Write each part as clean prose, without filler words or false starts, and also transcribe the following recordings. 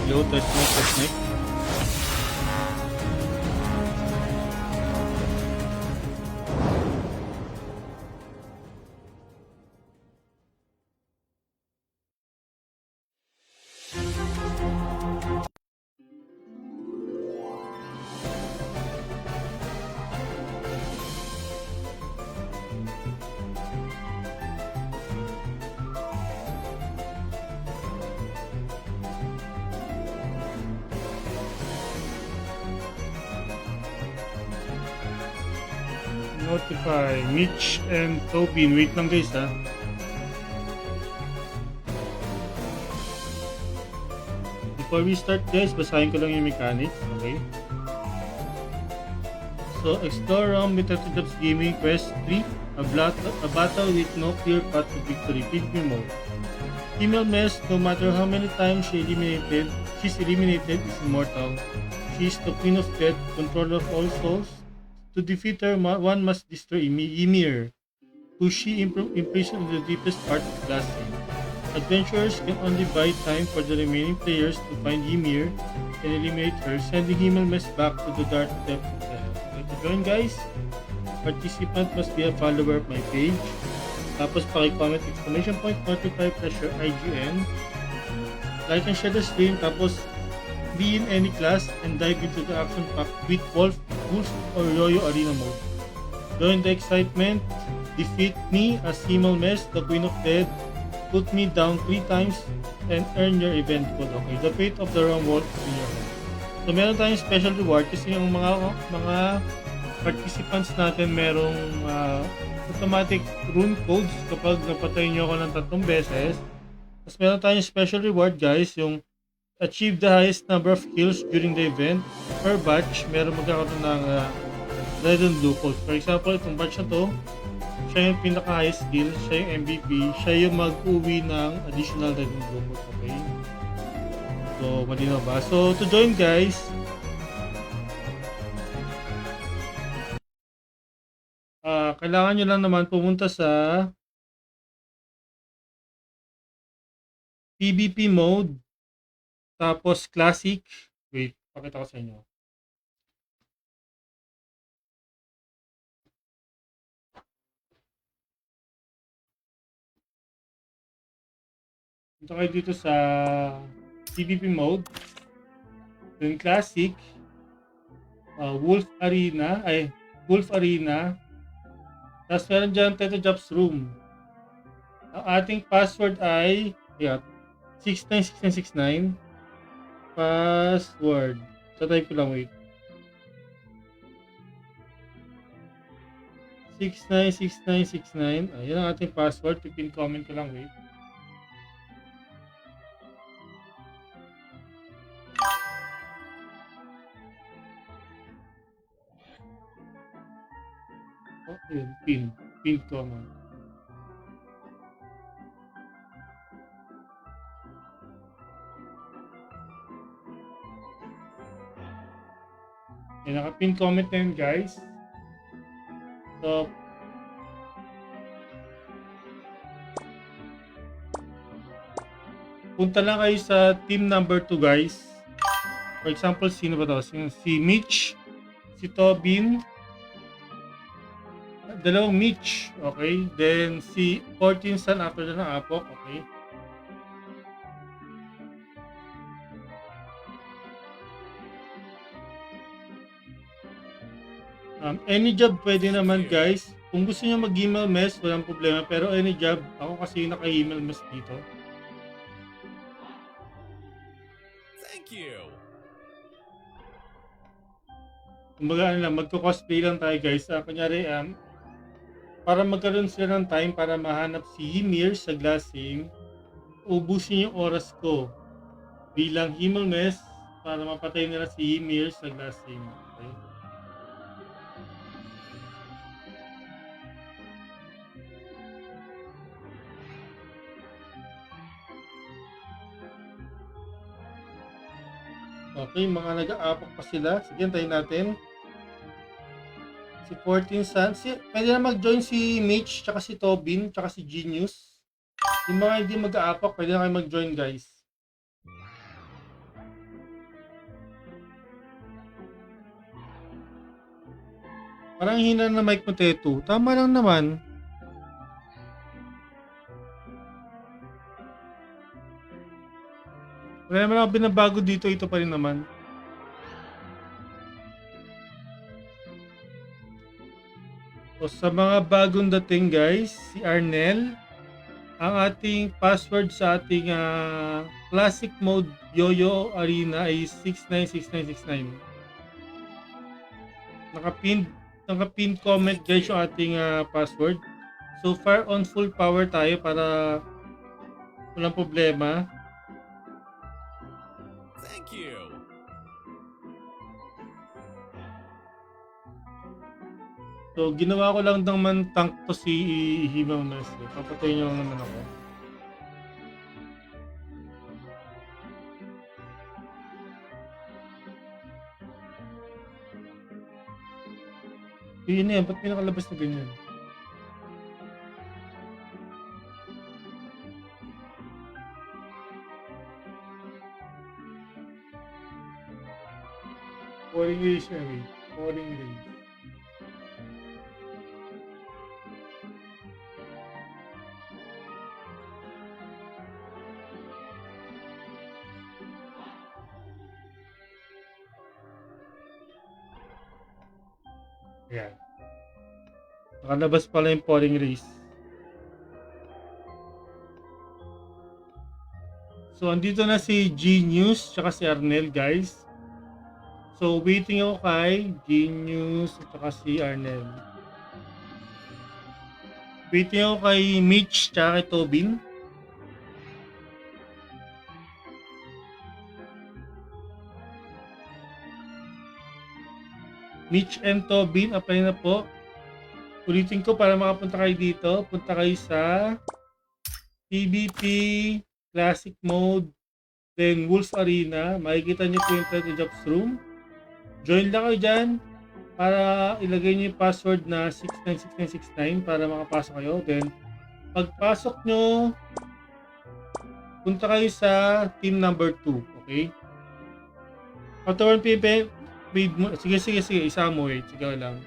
Yo, test mic. Notify Mitch and Tobin. Wait lang guys ha. Before we start guys, basahin ko lang yung mechanics. Okay. So, explore around Metatubs Gaming Quest 3. A battle with no clear path to victory. PvP mode. Female Mess, no matter how many times she's eliminated, is immortal. She is the Queen of Death, controller of all souls. To defeat her, one must destroy Ymir, who she imprisoned in the deepest part of Glassing. Adventurers can only buy time for the remaining players to find Ymir and eliminate her, sending Himmelmess back to the dark depths of the hell. Okay, to join guys, participant must be a follower of my page. Tapos paki-comment exclamation point notify pressure IGN. Like and share the stream. Tapos be in any class and dive into the action pack with Wolf, or Yo-Yo Arena mode. Join the excitement. Defeat me as Himmelmess, the Queen of Death. Put me down 3 times and earn your event code. Okay, the fate of the realm wolf is in your hand. So meron tayong special reward kasi yung mga participants natin merong automatic rune codes kapag napatay nyo ako ng 3 beses. Tapos meron tayong special reward guys, yung achieve the highest number of kills during the event. Per batch, meron magkakaroon ng red and blue codes. For example, itong batch na to, siya yung pinaka-highest kill, siya yung MVP, siya yung mag-uwi ng additional red and blue codes. Okay? So, malinaw ba? So, to join guys, kailangan nyo lang naman pumunta sa PvP mode, tapos classic. Wait, pakita ko sa inyo. Punta kayo dito sa PvP mode, then classic, Wolf Arena, tapos meron dyan Tetejobs Room. Ang ating password ay 696969. Password. So type ko lang, wait. 696969. Ayan ang ating password. Pipin comment ko lang, wait. Oh, yun. Pin comment. Ayan, naka-pin comment na yun, guys. So, punta lang kayo sa team number 2, guys. For example, sino ba to? Si Mitch, si Tobin, dalawang Mitch, okay? Then, si 14 Sun after na ng Apok, okay? Any job pwede naman guys. Kung gusto niyo mag-email mess, walang problema. Pero any job, ako kasi yung naka-email mess dito. Thank you. Kumbaga magko-cosplay lang tayo guys. Kunyari, para magkaroon sila ng time para mahanap si Ymir sa Glassing, ubusin yung oras ko bilang Himmelmess para mapatay nila si Ymir sa Glassing. Okay? Okay, mga nag-aapak pa sila. Sige, tayo natin. Si 14 Sun. Pwede na mag-join si Mitch, tsaka si Tobin, tsaka si Genius. Yung mga hindi mag-aapak, pwede na kayo mag-join guys. Parang hina na mic mo, Teto. Tama lang naman. Wala naman ako binabago dito. Ito pa rin naman. So, sa mga bagong dating guys, si Arnel, ang ating password sa ating classic mode Yoyo Arena ay 696969. Naka-pin comment guys yung ating password. So far on full power tayo para walang problema. Thank you. So ginawa ko lang naman tank to si Himang Messi. Papatayin niyo lang naman ako. Yun na yan, ba't pinakalabas na ganyan? Pouring race na rin. Pouring race. Ayan. Nakalabas pala yung pouring race. So, andito na si Genius tsaka si Arnel, guys. So, waiting ako kay Genius tsaka si Arnel. Waiting ako kay Mitch tsaka kay Tobin. Mitch and Tobin, apply na po. Ulitin ko para makapunta kayo dito. Punta kayo sa PvP Classic Mode, then Wolf Arena. Makikita nyo po yung Try to Jobs room. Join lang kayo dyan para ilagay nyo yung password na 696969 para makapasok kayo. Then, pagpasok nyo, punta kayo sa team number 2. Okay? After 1 PM, sige, isa mo eh. Sige lang.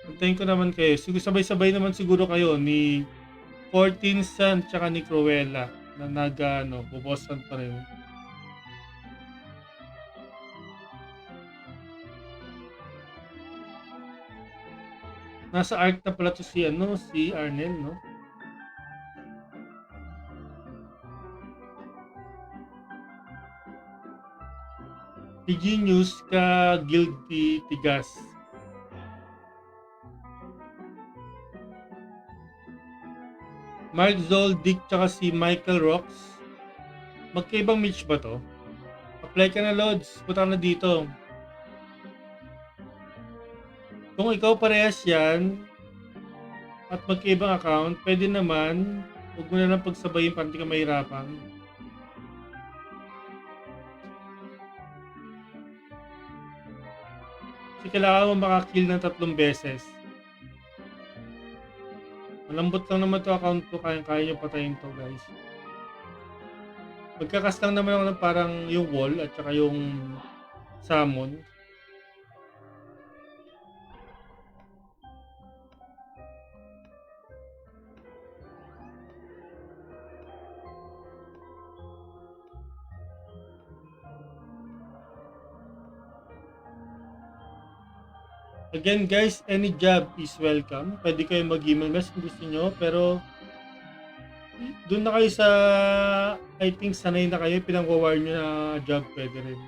Antayin ko naman kayo. Sabay-sabay naman siguro kayo ni 14 Sun tsaka ni Cruella na bubosan pa rin. Nasa arc na pala to si Arnel, no? Si Genius ka Guilty Tigas. Mark Zoldyck tsaka si Michael Rocks. Magkaibang Mitch ba to? Apply ka na, Lods. Punta ka na dito. Kung ikaw parehas yan at magkaibang account, pwede naman huwag mo na lang pagsabayin para hindi ka mahirapan. Kasi kailangan mo makakill ng 3 beses. Malambot lang naman to account ko, kaya nyo patayin to, guys. Magkakas lang naman ako ng parang yung wall at saka yung summon. Again guys, any job is welcome. Pwede kayo mag-email message kung gusto nyo. Pero doon na kayo sa, I think sanay na kayo, pinang-wire nyo na job pwede rin.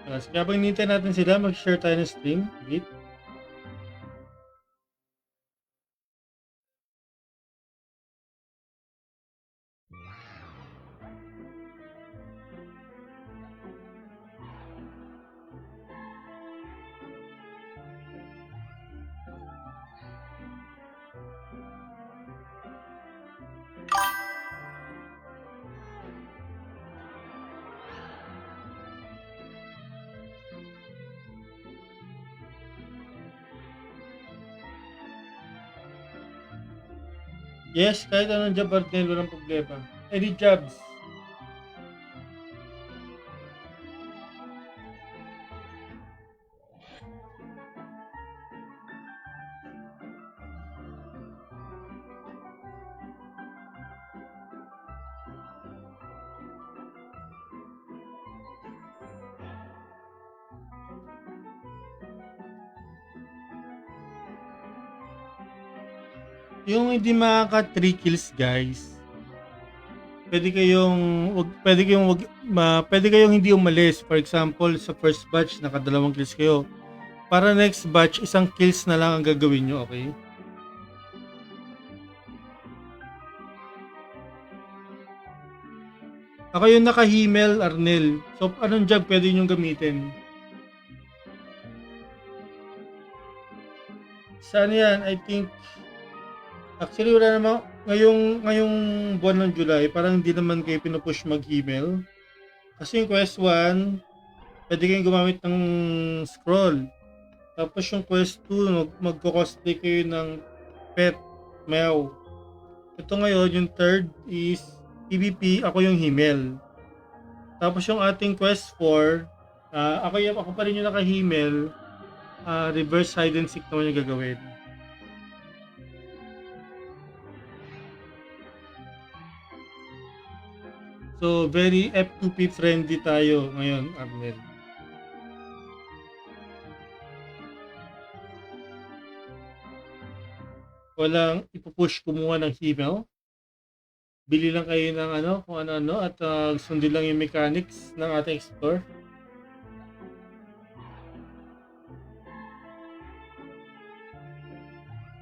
Kaya habang hinintay natin sila, mag-share tayo ng stream. Wait. Yes, kahit anong job, Arnel, walang problema. Any jobs. Yung hindi makaka 3 kills, guys, pwede kayong hindi umalis. For example, sa first batch nakadalawang kills kayo. Para next batch, isang kills na lang ang gagawin nyo, okay? Ako yung naka-Himmel, Arnel. So, anong job pwede nyo gamitin? Saan yan? I think, actually wala naman, ngayong buwan ng July, parang hindi naman kayo pinupush mag-Himmel. Kasi yung quest 1, pwede kayong gumamit ng scroll. Tapos yung quest 2, magko-cosplay kayo ng pet, meow. Ito ngayon, yung third is PvP, ako yung Himmel. Tapos yung ating quest 4, ako pa rin yung naka-Himmel, reverse hide and seek naman yung gagawin. So, very F2P friendly tayo ngayon, Arnel. Walang ipupush kumuha ng Himmel. Bili lang kayo ng kung ano-ano at sundin lang yung mechanics ng ating explore.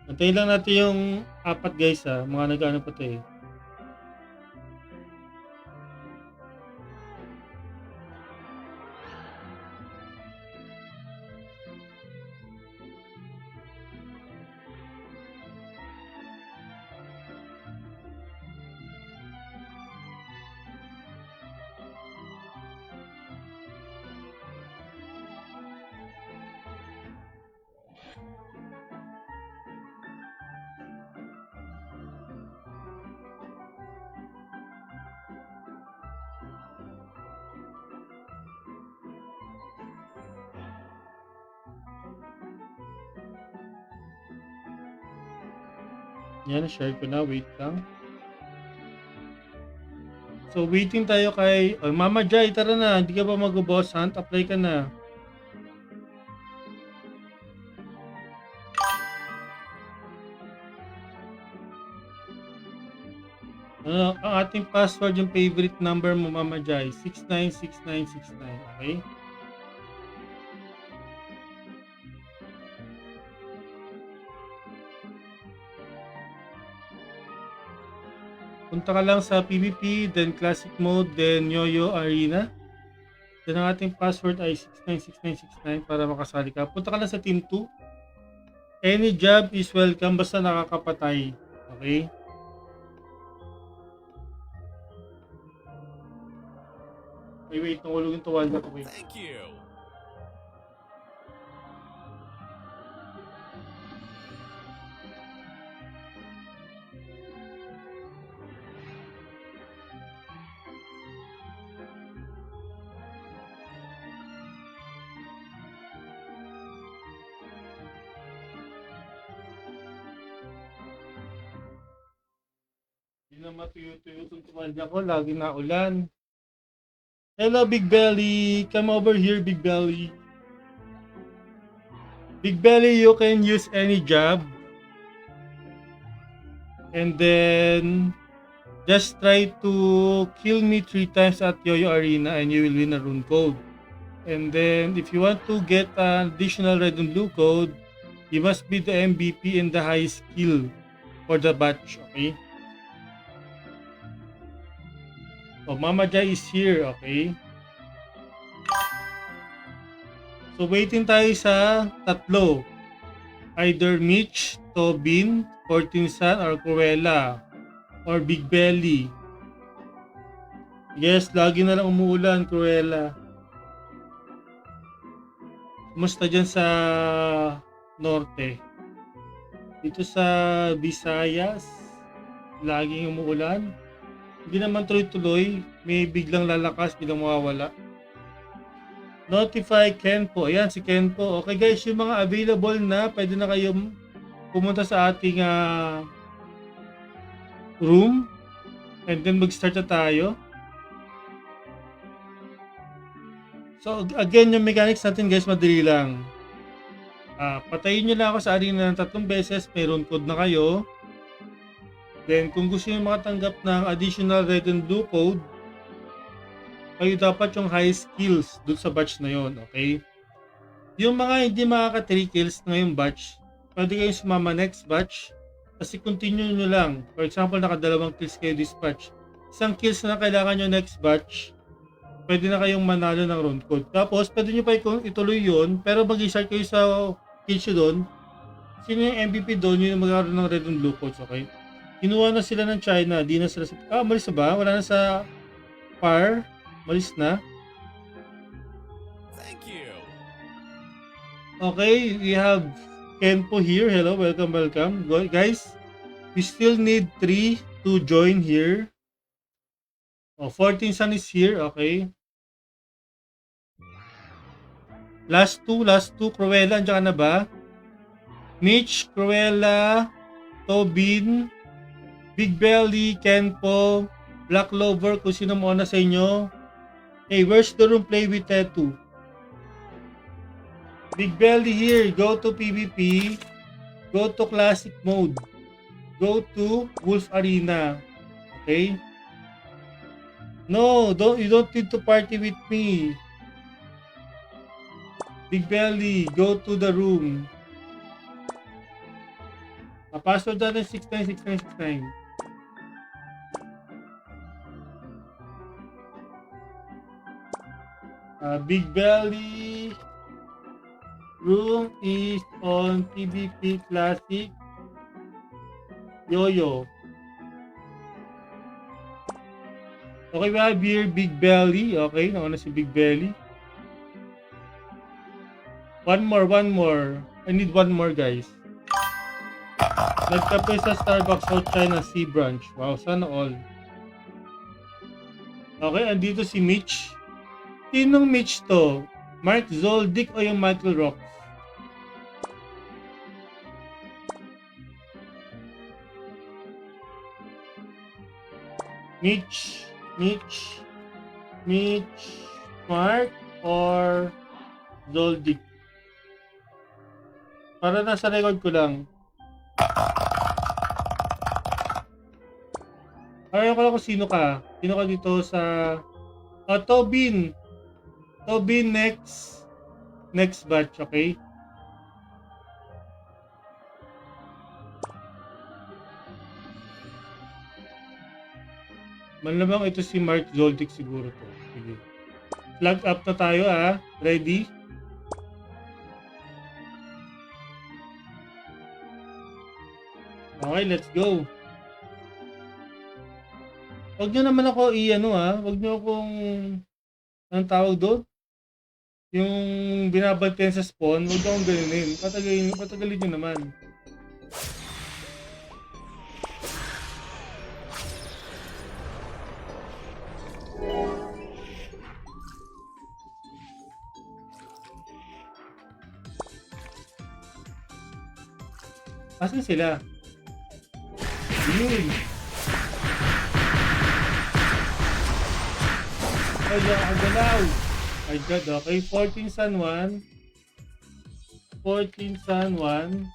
Antayin lang natin yung 4 guys mga nag-ano pa tayo. Yan, share ko na. Wait lang. So, waiting tayo kay Mama Jai. Tara na. Hindi ka ba mag-boss hunt? Apply ka na. Ang ating password, yung favorite number mo, Mama Jai. 696969. Okay? Punta ka lang sa PvP, then Classic Mode, then Yoyo Arena. Then ang ating password ay 696969 para makasali ka. Punta ka lang sa Team 2. Any job is welcome basta nakakapatay. Okay? Wait, nahulog yung tuwalda ko. Thank you. Hindi na matuyo-tuyo itong tuwalda ko. Lagi na ulan. Hello, Big Belly. Come over here, Big Belly. Big Belly, you can use any job. And then, just try to kill me 3 times at Yoyo Arena and you will win a rune code. And then, if you want to get an additional red and blue code, you must be the MVP and the highest skill for the batch, okay? So, Mama Jai is here, okay? So, waiting tayo sa tatlo. Either Mitch, Tobin, Fortinsan, or Cruella. Or Big Belly. Yes, lagi na lang umuulan, Cruella. Kumusta dyan sa norte? Dito sa Visayas, laging umuulan. Hindi naman tuloy-tuloy, may biglang lalakas, biglang mawawala. Notify Kenpo. Ayan, si Kenpo. Okay guys, yung mga available na, pwede na kayo pumunta sa ating room. And then mag-start na tayo. So again, yung mechanics natin guys, madali lang. Patayin nyo lang ako sa arena ng 3 beses, mayroon code na kayo. Then, kung gusto nyo makatanggap ng additional red and blue code, kayo dapat yung high skills dun sa batch na yon, okay? Yung mga hindi makaka 3 kills ngayong batch, pwede kayong sumama next batch kasi continue nyo lang. For example, nakadalawang kills kayo this batch. Isang kills na kailangan nyo next batch, pwede na kayong manalo ng round code. Tapos, pwede nyo pa ituloy yun, pero mag-start kayo sa kills nyo doon. Sino yung MVP doon, yun yung magkaroon ng red and blue codes, okay? Kinuha na sila ng China, di na sila sa... malis na ba? Wala na sa par. Malis na. Thank you. Okay, we have Kenpo here. Hello, welcome, welcome. Guys, we still need 3 to join here. Oh, 14 Sun is here, okay. Last two, Cruella, andyan ka na ba? Mitch, Cruella, Tobin, Big Belly, Kenpo, Black Clover, kung sino mo na sa inyo. Hey, where's the room play with Tetu? Big Belly here, go to PvP, go to Classic Mode, go to Wolf Arena, okay? No, you don't need to party with me. Big Belly, go to the room. Password natin 696969. Big Belly room is on PvP Classic Yoyo. Okay, we have here Big Belly. Okay, nauna si Big Belly. One more. I need one more, guys. Nagkape sa Starbucks South China Sea Branch. Wow, sana all. Okay, andito si Mitch. Sinong Mitch to? Mark Zoldyck o yung Michael Rocks? Mitch, Mark, or Zoldyck? Para nasa record ko lang. Ayaw ko lang kung sino ka. Sino ka dito sa... Tobin. Tobin next batch, okay? Malamang ito si Mark Zoldyck siguro to. Sige. Flag up na tayo, ah. Ready? Okay, let's go. Huwag nyo naman ako huwag nyo akong, anong tawag doon? Yung binabantayan sa spawn, huwag nyo akong ganinin. Patagalin nyo naman. Asan sila? Yun. Ay, agalaw. My God, okay. 14 San Juan. 14 San Juan.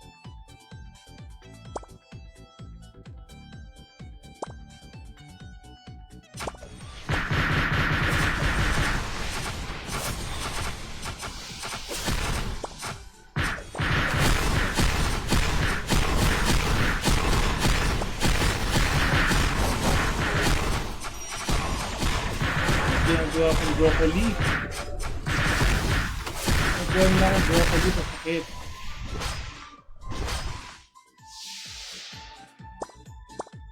Ginagawa akong broccoli. Nagawa na akong broccoli sa sakit.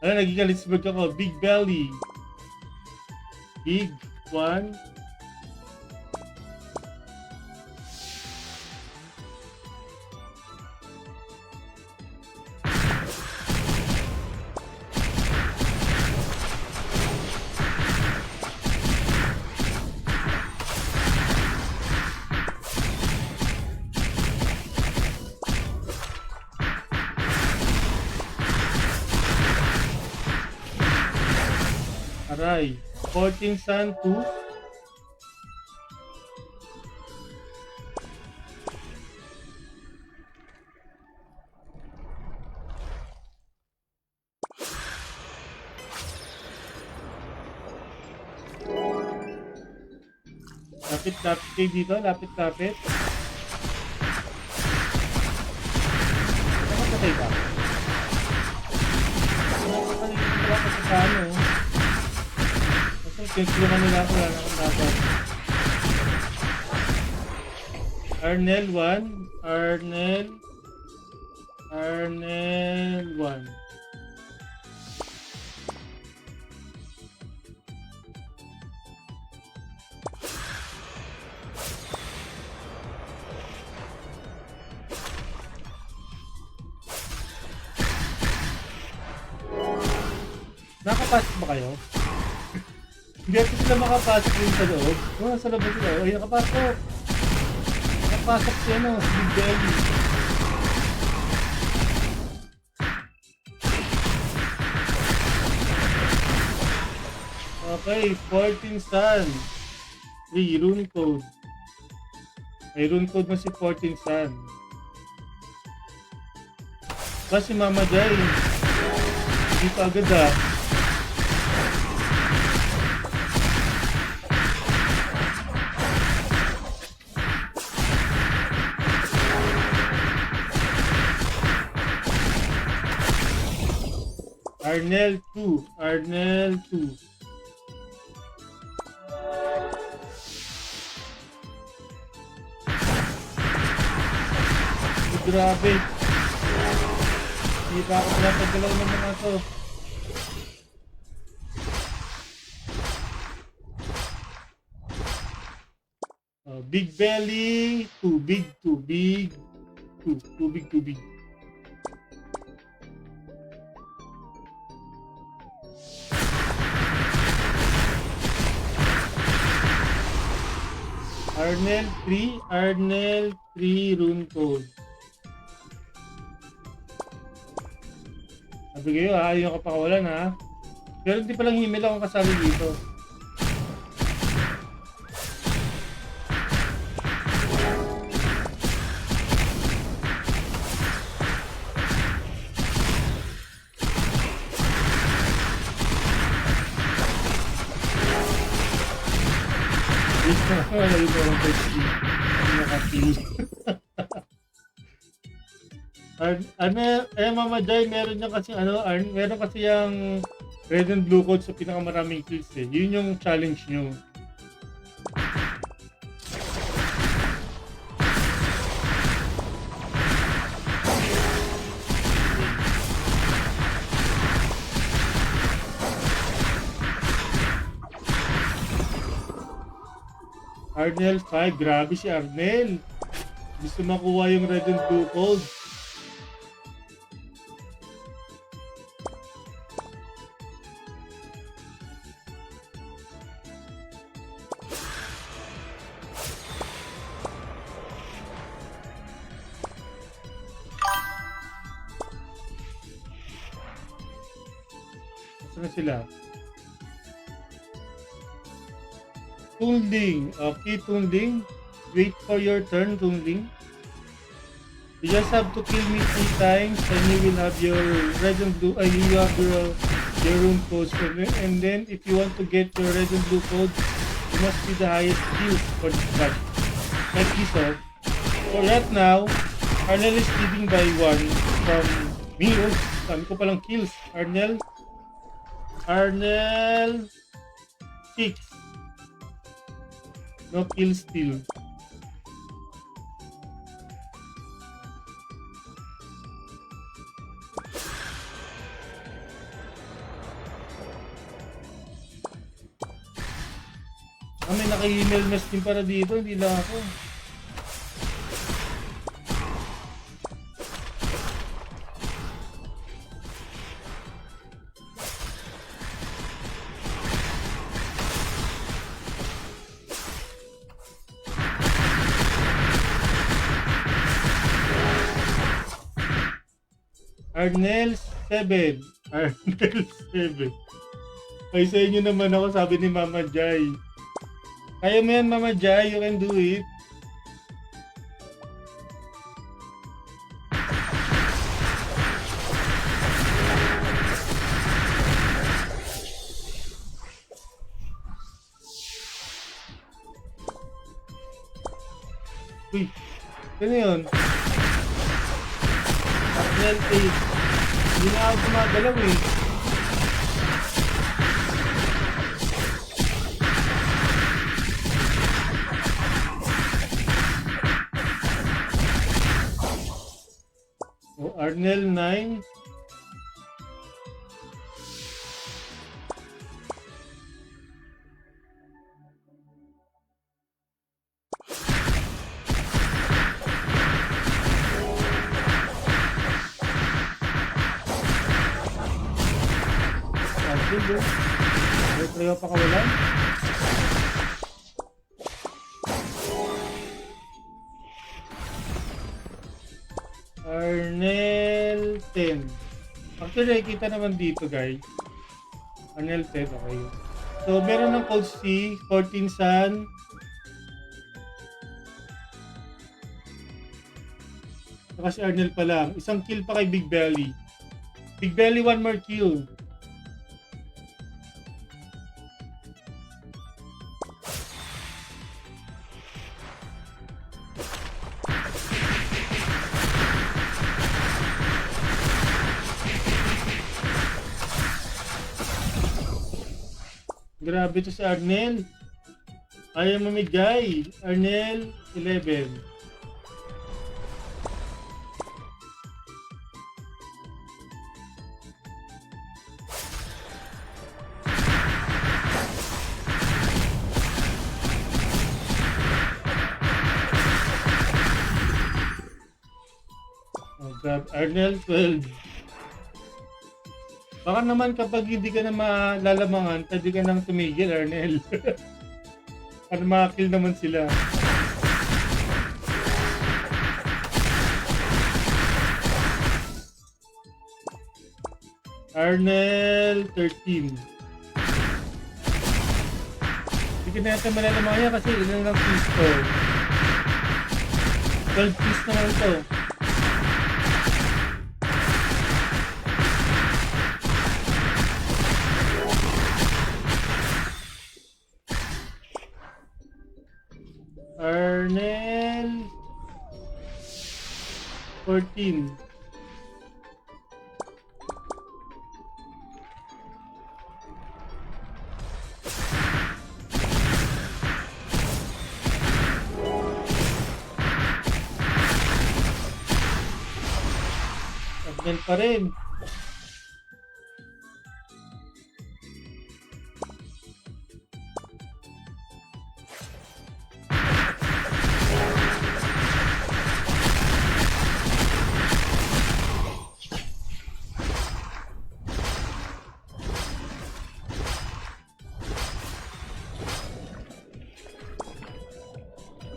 Ano, naging Kalitzberg ako. Big Belly. Big one. Aray. 14 Sun 2. Lapit-lapit kayo dito. Lapit-lapit. Nakapatay ba? Wala ka sa ano. Kasi tinulungan nila ako. Wala na akong dapat. Arnel 1. Arnel 1. Nakapasok ba kayo? Hindi ako sila makapasok yung sa loob. Oh, sa labas sila. Oh, nakapasok. Nakapasok siya, no? Si Big Belly. Okay, 14 Sun. 3, rune code. May rune code na si 14 Sun. Ba si Mama Jai? Hindi pa agad ah. Arnel 2. Grabe. Hindi pa ako pinapagalaw ng mga to. Big belly, too big. Too big. Arnel 3 rune code. Sabi kayo ha, yung kapakawalan ha. Pero hindi palang email akong kasali dito. Wala yung parang pwede. Nakating. Mama Jai, meron niya kasi meron kasi yung red and blue code sa pinakamaraming kills eh. Yun yung challenge nyo. Arnel 5, grabe si Arnel. Gusto makuha yung red and blue code. Saan na sila? Tunding. Okay, Tunding. Wait for your turn, Tunding. You just have to kill me 3 times and you will have your red and blue, you have your rune codes. And then if you want to get your red and blue code, you must be the highest kill for this match. Like this one. So right now, Arnel is leading by 1 from me. Oh, sabi ko palang kills. Arnel 6. No kill still. May naka-email mess din para dito, hindi lang ako. Arnel 7. Ay, sa inyo naman ako, sabi ni Mama Jai. Kaya mo yan, Mama Jai, you can do it. Uy, ano yun? Arnel 8. Hindi na ako gumagalaw eh. O, Arnel 9. Arnel, may prayo pa kawalan. Arnel 10. Actually, nakikita naman dito, guys. Arnel 10, okay. So, meron ng code C, 14 Sun. Saka si Arnel pa lang. Isang kill pa kay Big Belly. Big Belly, one more kill. Grabe to si Arnel. Ayaw mamigay. Arnel 11. Oh, grab. Arnel 12. Baka naman kapag hindi ka na malalamangan, pwede ka nang tumigil, Arnel. Para makakill naman sila. Arnel 13. Hindi ka na natin malalamangan yan kasi ilan lang pistol. 12 piece naman ito. Arnel 14. Arnel pa rin.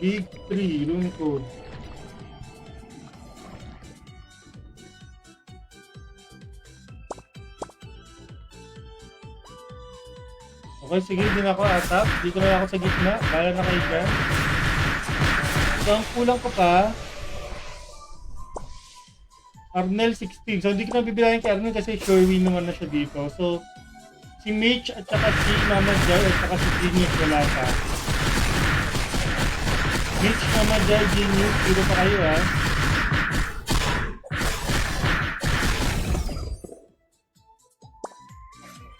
Big 3, room code. Okay, sige, din ako atap. Dito na ako sa gitna. Bala na kayo dyan. So, ang kulang ko pa, Arnel 16. So, hindi ko na bibilahin kay Arnel kasi sure win naman na siya dito. So, si Mitch at saka si Mama Jai at saka si Genius wala pa. Mitch, Mama Jai, Genius, dito pa kayo ha.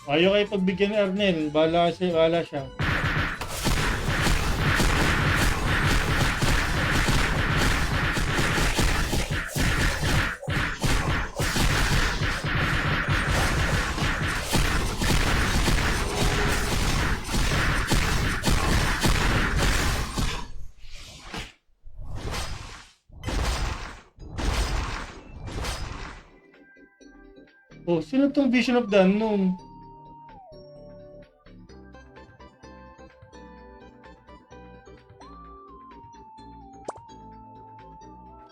Ayaw kayo pagbigyan ni Arnel. Bahala siya. Oh, sino tong Vision of the Unknown?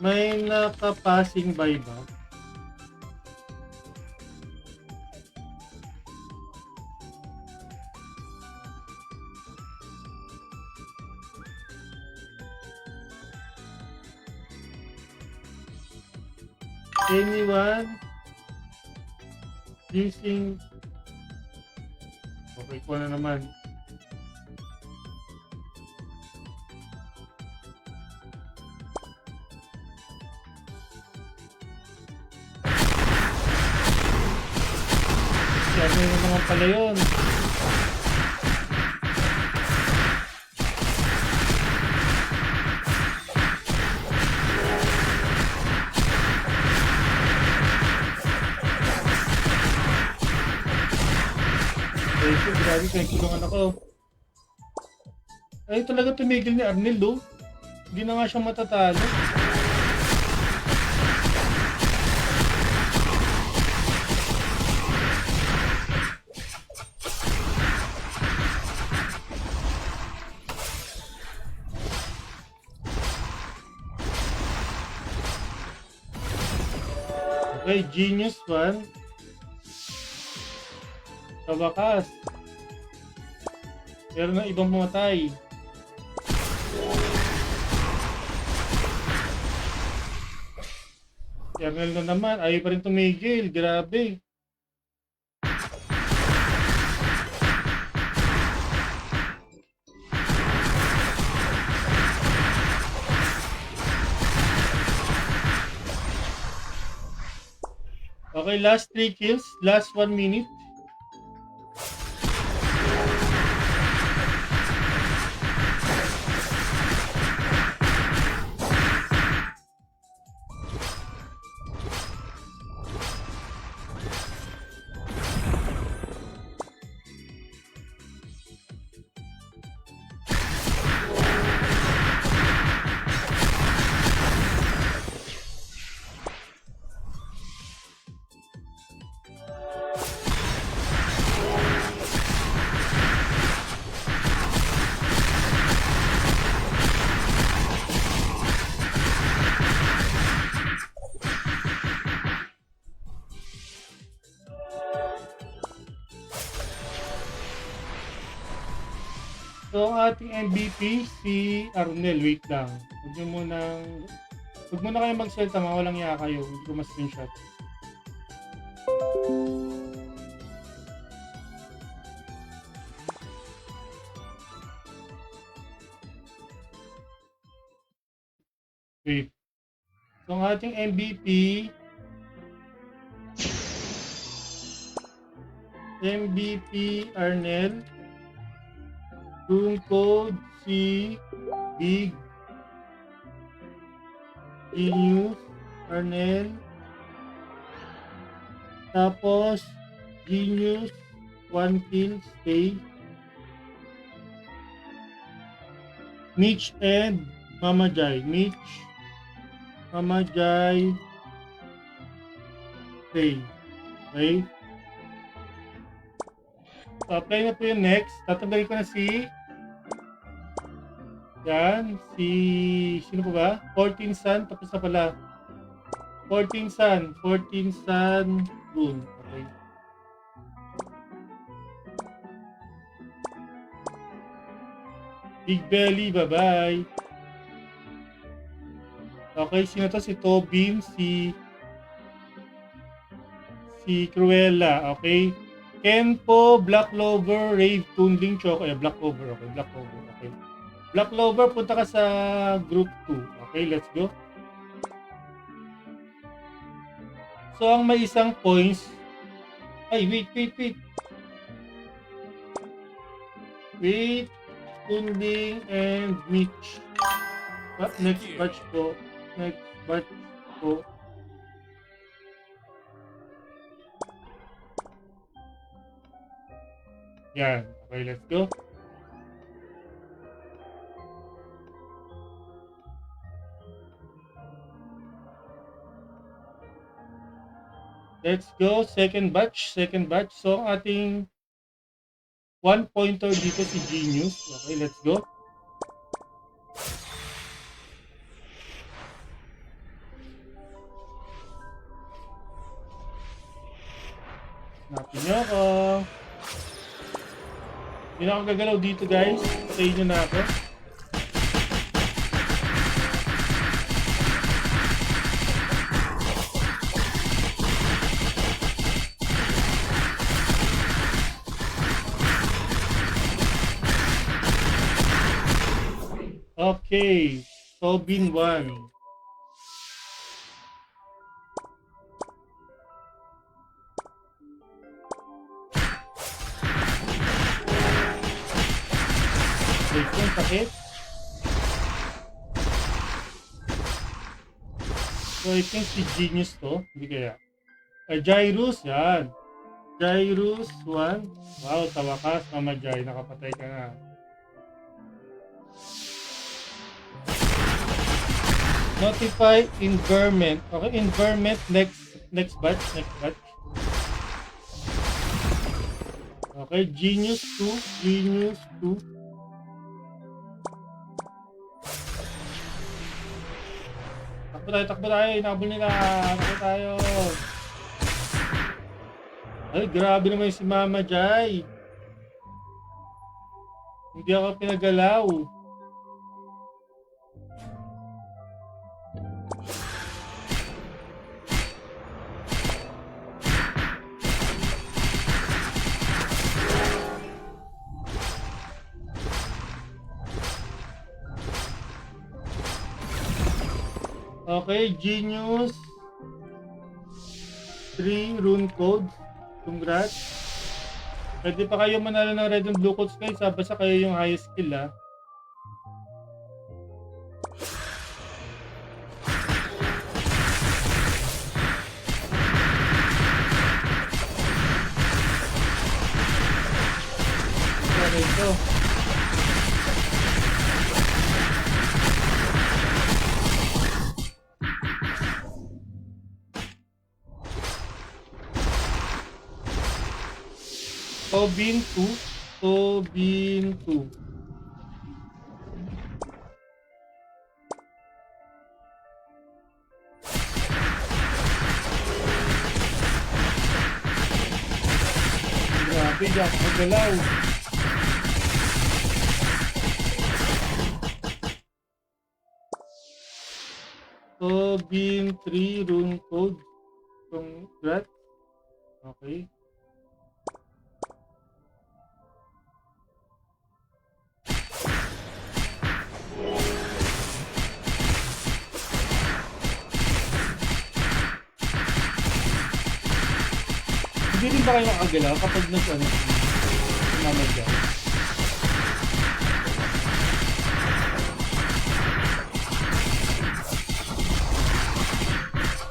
May nakapassing by ba? Anyone using... Okay ko na naman. Ano na naman pala yun? Grabe, pinagtulungan ako. Ay, talaga tumigil ni Arnel, do. Hindi na nga siya matatalo. Okay, genius one. Sa wakas. Meron na ibang pumatay. Kernel na naman. Ayaw pa rin tumigil. Grabe. Okay, last 3 kills. Last 1 minute. So, ang ating MVP, si Arnel. Wait lang. Huwag muna kayo magsalita, walang iya kayo. Hindi ko ma-screenshot. Wait. So, ang ating MVP, Arnel. Room code si Big Genius Arnel. Tapos Genius 1 kill stay. Mitch and Mama Jai. Mitch, Mama Jai, stay. Okay? So, apply na po yung next. Tatanggalin ko na si sino po ba? 14 Sun, tapos na pala. 14 Sun Rune. Okay. Big Belly, bye-bye. Okay, sino to? Si Tobin, si Cruella, okay? Kenpo, Black Clover, Rave, Toonling, Choco. Black Clover, okay. Black Clover, okay. Black Clover, punta ka sa group 2. Okay, let's go. So, ang may isang points. Ay, wait. Wait, Toonling and Mitch. Next batch po. Yan. Okay, let's go. Let's go. Second batch. So, ang ating 1 pointer dito si Genius. Okay, let's go. Hanapin niyo ako. Hindi na ako gagalaw dito, guys. Patayin niyo na ako. Okay. Tobin 1. Wait, yung sakit. So, I think si Genius to. Hindi kaya. Jairus, yan. Jairus 1. Wow, sa wakas, Mama Jai, nakapatay ka na. Notify environment. Okay, environment next batch. Okay, Genius 2. Takbo tayo, inabol nila. Takbo tayo. Ay, grabe naman si Mama Jai. Hindi ako pinagalaw. Okay, Genius 3 rune code. Congrats. Pwede pa kayo manalo ng red and blue codes guys. Basta kayo yung highest skill ha. Okay, ito. Tobin 2. Grabe, Jack, magalaw. Tobin 3 rune code. Congrats. Okay. Hindi rin ba kayo makagalaw kapag sumamad ka?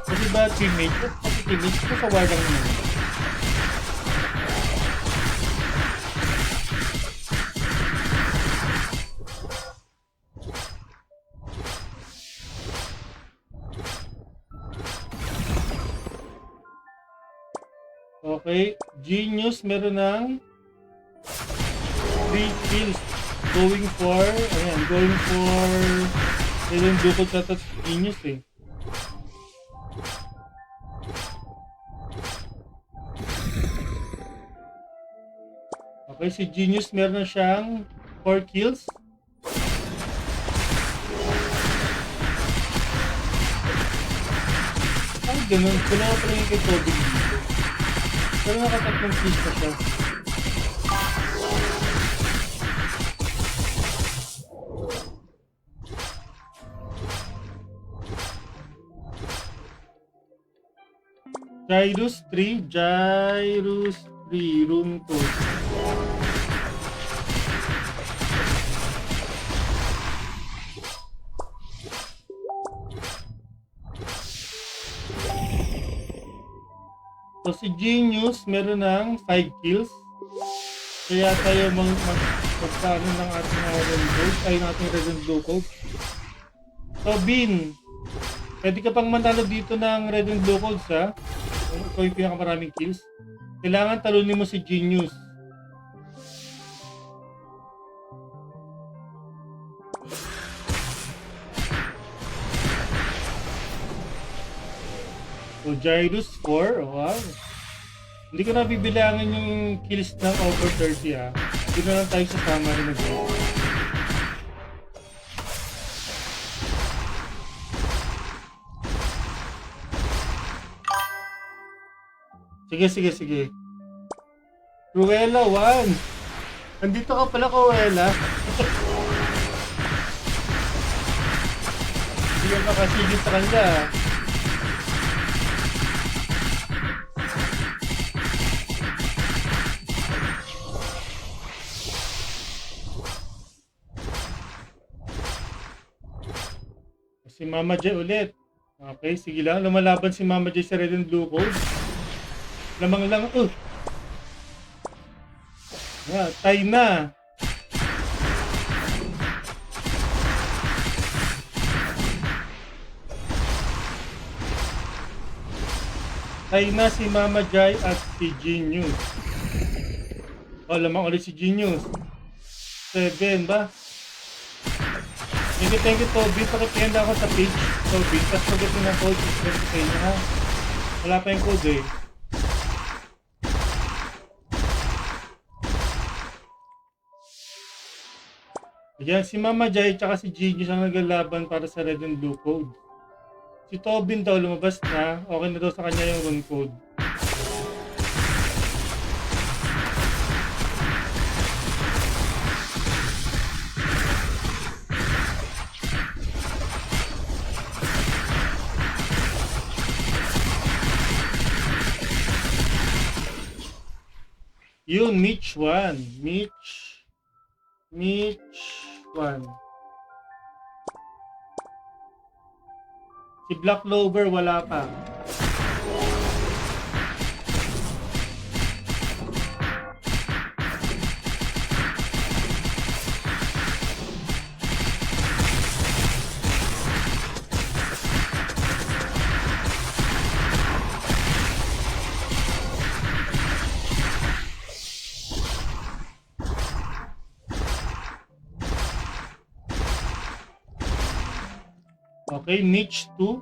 Kasi ba teammate ko? Kasi teammate ko sa walang naman. Okay, Genius meron ng 3 kills. Going for ilang dukot na to Genius eh. Okay, si Genius meron na siyang 4 kills. Ay, ganun. Kailangan ko pala yung kay Toby dito. Pero nakatatlong kills na siya. Jairus 3 room code. So si Genius meron ng 5 kills. Kaya tayo magkano ng ating red and blue, tayo ng ating red and blue code. So Bin, pwede ka pang manalo dito ng red and blue codes ha. Ikaw yung pinakamaraming kills. Kailangan talunin mo si Genius. So Jairus 4, wow. Hindi ko na bibilangin yung kills ng over 30 ha. Hindi na lang tayo sa summary na dito. Sige. Cruella 1. Nandito ka pala, Cruella. Hindi ka makasigit sa kanya. Si Mama Jai ulit. Okay, sige lang. Lumalaban si Mama Jai sa red and blue code. Lamang lang. Tie na. Tie na si Mama Jai at si Genius. Lamang ulit si Genius. 7 ba? Thank you, Toby. Pakipend ako sa page, Toby. Tapos pagdating ng code, i-specify na ha. Wala pa yung code eh. Ayan, si Mama Jai tsaka si Genius ang naglalaban para sa red and blue code. Si Tobin daw lumabas na, okay na daw sa kanya yung rune code. Yun, Mitch 1. Mitch 1. Si Black Clover wala pa. Okay, Mitch 2.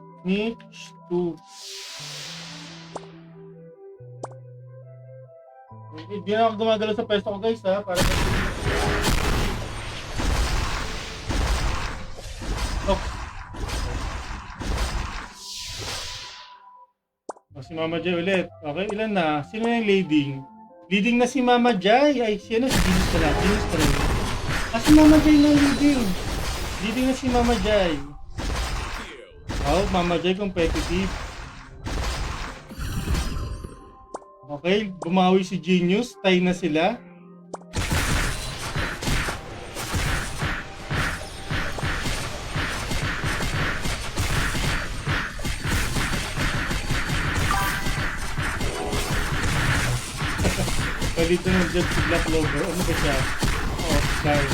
Hindi na ako gumagalaw sa pwesto ko guys ha. Para si Mama Jai ulit. Okay, ilan na? Sino yung leading? Leading na si Mama Jai. Ay, sino? Si Genius pala. Si Mama Jai na leading. Leading na si Mama Jai. Mama Jai competitive. Okay, bumawi si Genius. Tie na sila. Dito nang dyan si Black Clover. Ano ba siya? Sorry.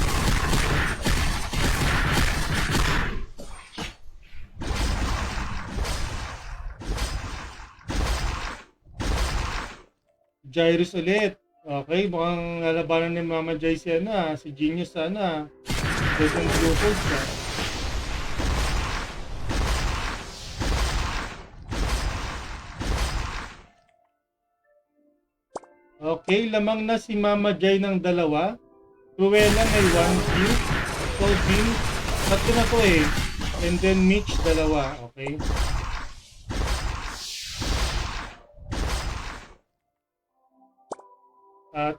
Jairus ulit. Okay, mukhang lalabanan ni Mama Jai si Genius sana. Second glucose siya. Okay, lamang na si Mama Jai ng 2. Cruella may 1 kill. Tobin, 3 na to eh. And then Mitch 2. Okay.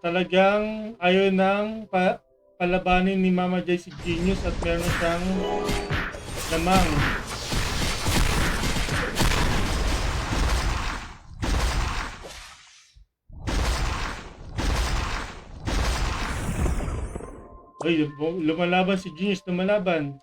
Talagang ayaw nang palabanin ni Mama Jai si Genius at meron siyang lamang. Ay, lumalaban si Genius, lumalaban.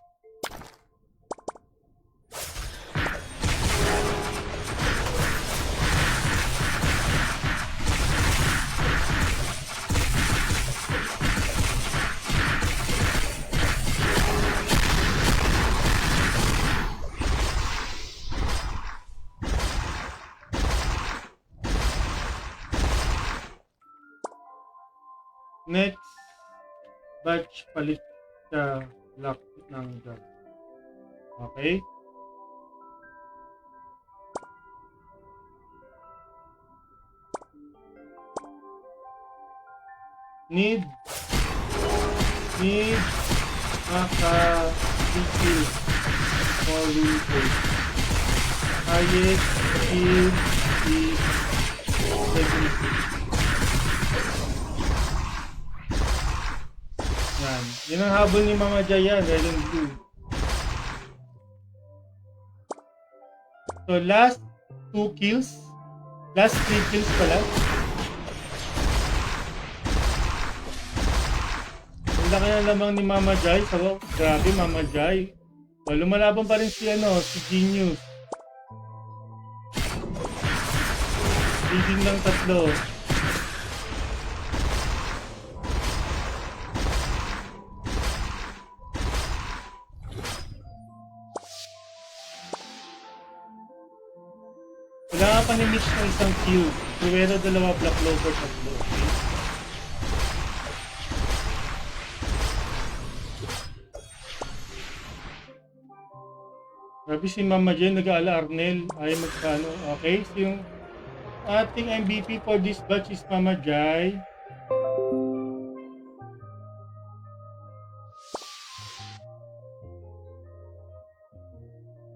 Next batch palit sa lock ng job. Okay? Need maka-skill for rule. Highest skill is 76. Yan ang habol ni Mama Jai yan, red and blue. So last 2 kills. Last 3 kills pala. Ang laki na lamang ni Mama Jai. So, grabe Mama Jai. O, lumalaban pa rin si Genius. Leading lang 3. Kailangan pa ni Mitch ng isang kill. Cruella 2, Black Clover 3. Okay? Grabe si Mama Jen, nag-aala Arnel. Ay magkano. Okay, so yung ating MVP for this batch is Mama Jai.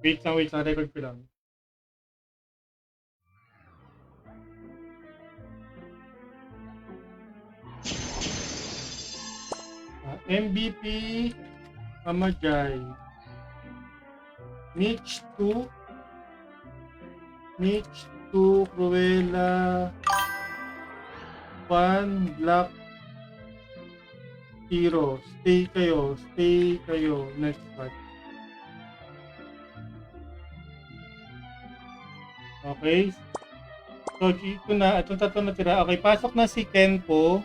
Wait lang, record ko lang. MVP, Mama Jai. Mitch 2, Cruella 1, Black Hero. Stay kayo, next batch. Okay. So, ito na, itong 3 natira. Okay, pasok na si Kenpo.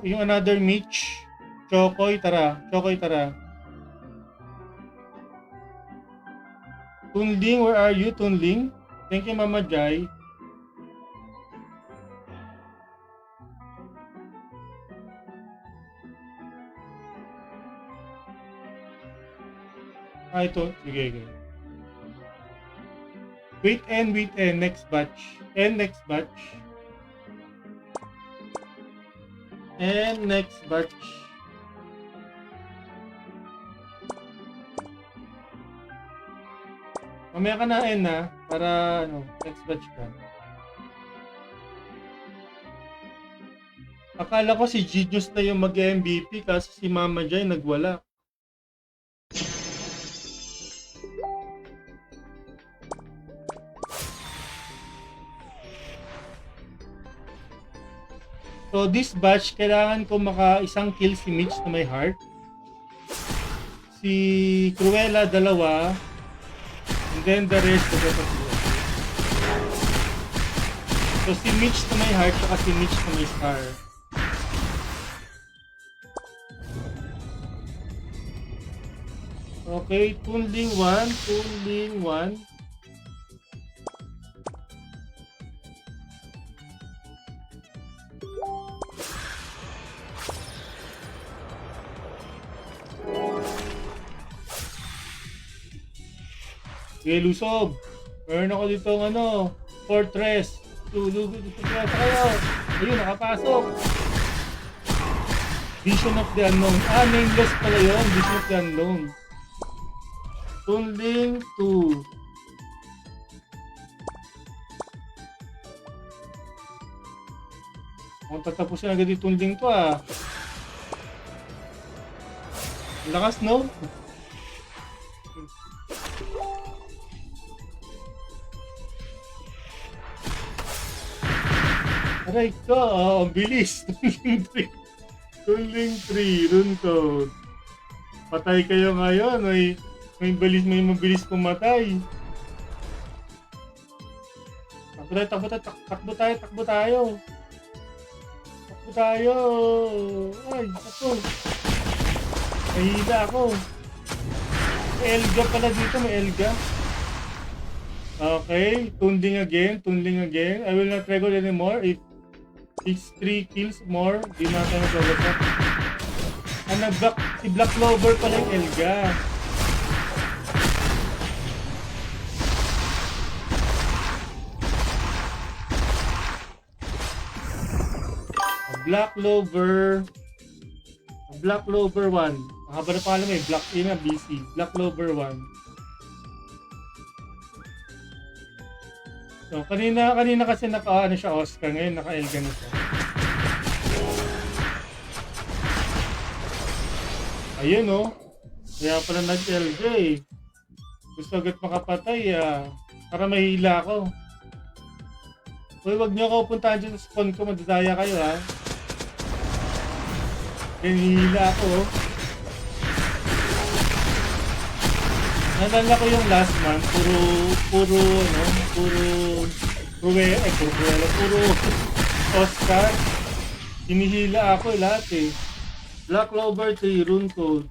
Yung another Mitch. Chokoy, tara. Tunling, where are you, Tunling? Thank you, Mama Jai. Ito. Sige. Wait and next batch. Next batch. Mamaya ka na na para next batch ka. Akala ko si Genius na yung mag-MVP kasi si Mama Jai nagwala. So this batch, kailangan ko isang kill si Mitch na may heart. Si Cruella 2. And then the rest of the tatlo. So si Mitch na may heart at si Mitch na may star. Okay, Tunling 1. Okay, Lusob. Meron ako dito Fortress. Fortress kayo. Ayun, nakapasok. Vision of the Unknown. Nameless pala yun. Vision of the Unknown. Tunling 2. Kung tatapusin agad yung Tunling to Lakas, no? Aray ka, ang bilis. Tunling 3, rune code. Patay kayo ngayon, may mabilis pumatay. Takbo tayo. Ay, ako. Nahila ako. May Elga pala dito, may Elga. Okay, Tunling again. I will not record anymore if it's 3 kills more. Di na tayo mag-overtop. Si Black Clover pala yung Elga. Black Clover 1. Haba na pala may Black BC. Black Clover 1. So, kanina kasi siya Oscar, ngayon naka-Elga na siya. Ayun kaya pala nag-Elga Gusto agad makapatay para mahila ako. Uy, wag niyo ako puntahan dyan sa spawn ko, madadaya kayo Hihila ako Naalala ko yung last month, puro Cruella, puro Oscar. Hinihila ako lahat eh. Black Clover 3, Rune Code.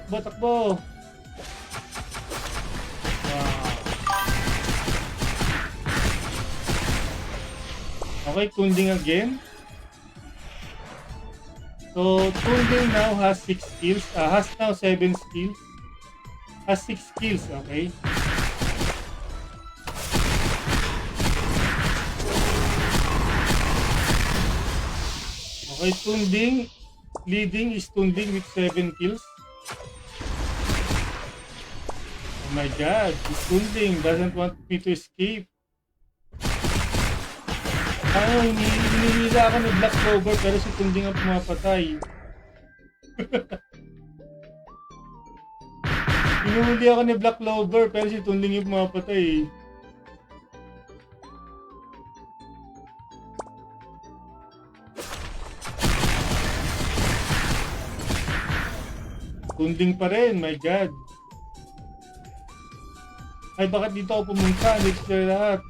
Takbo, takbo. Wow. Okay, Tunding again. So, Tunding now has 6 skills. Has now 7 skills. Has 6 skills, okay? Okay, Tunding. Leading is Tunding with 7 kills. Oh my god, this Tunding doesn't want me to escape. Hinihila ako ni Black Clover pero si Tunding ang pumapatay. Hinuhuli ako ni Black Clover pero si Tunding yung pumapatay. Tunding pa rin, my god. Ay, bakit dito ako pumunta? Dito sila lahat.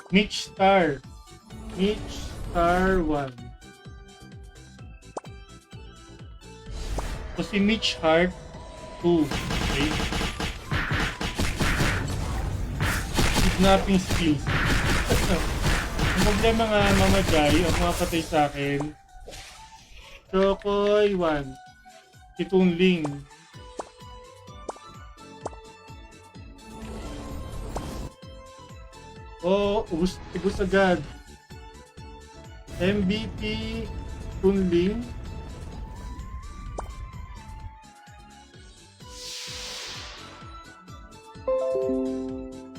Mitch Star 1. So si Mitch Hart 2. Okay. Kidnapping skills. Ang problema nga, Mama Jai, ang mapatay sa akin. Chokoy 1. Si Tunling. Oh, ubus agad. MVP Tunling.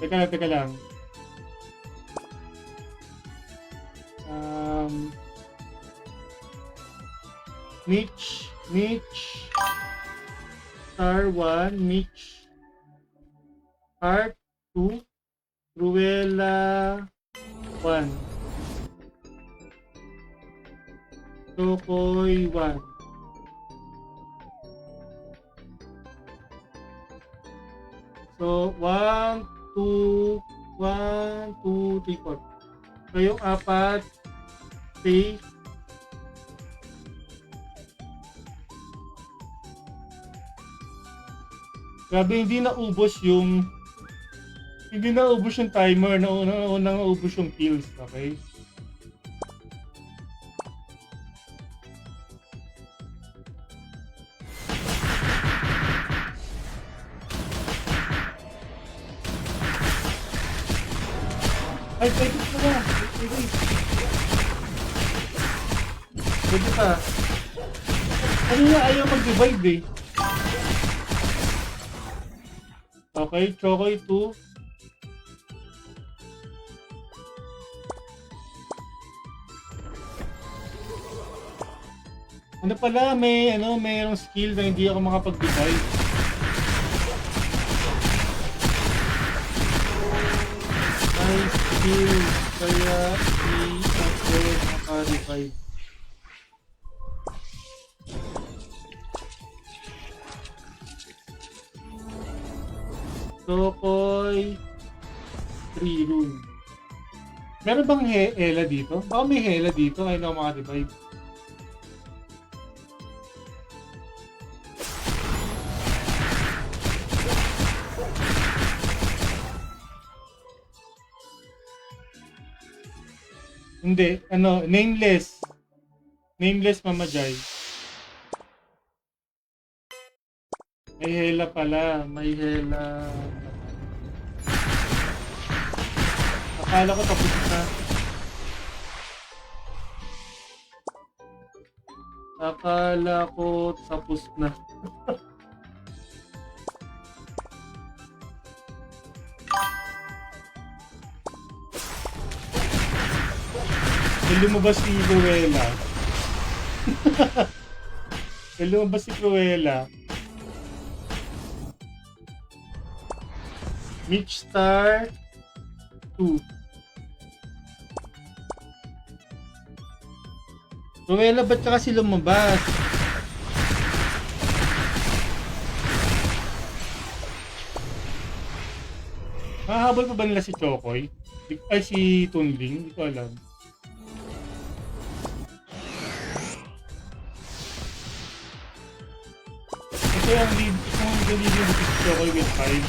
Teka lang. Mitch Star 1, Mitch Hart 2, Cruella 1, Chokoy 1. So 1, 2, 3, 4. So yung apat, safe. Grabe, hindi naubos yung timer, naubos yung kills, okay? Ay, pwede ka na. Pwede ka. Ano nga, ayaw mag-divide eh. Okay, Chokoy 2. Ano pala, mayroong skill na hindi ako makapag-divide. May skill, kaya ako maka-divide. Chokoy 3 room. Meron bang Hela dito? Baka may Hela dito, ayun ako maka-divide. Hindi, nameless. Nameless Mama Jai. May Hela pala, may Hela. Akala ko tapos na. Akala ko tapos na. May lumabas si Cruella. May lumabas si Cruella. Mitch Star 2. Cruella, ba't ka kasi lumabas? Mahabol pa ba nila si Chokoy? Ay, si Tunling? Hindi ko alam. Ito yung lead. Kung leading si Chokoy with 5.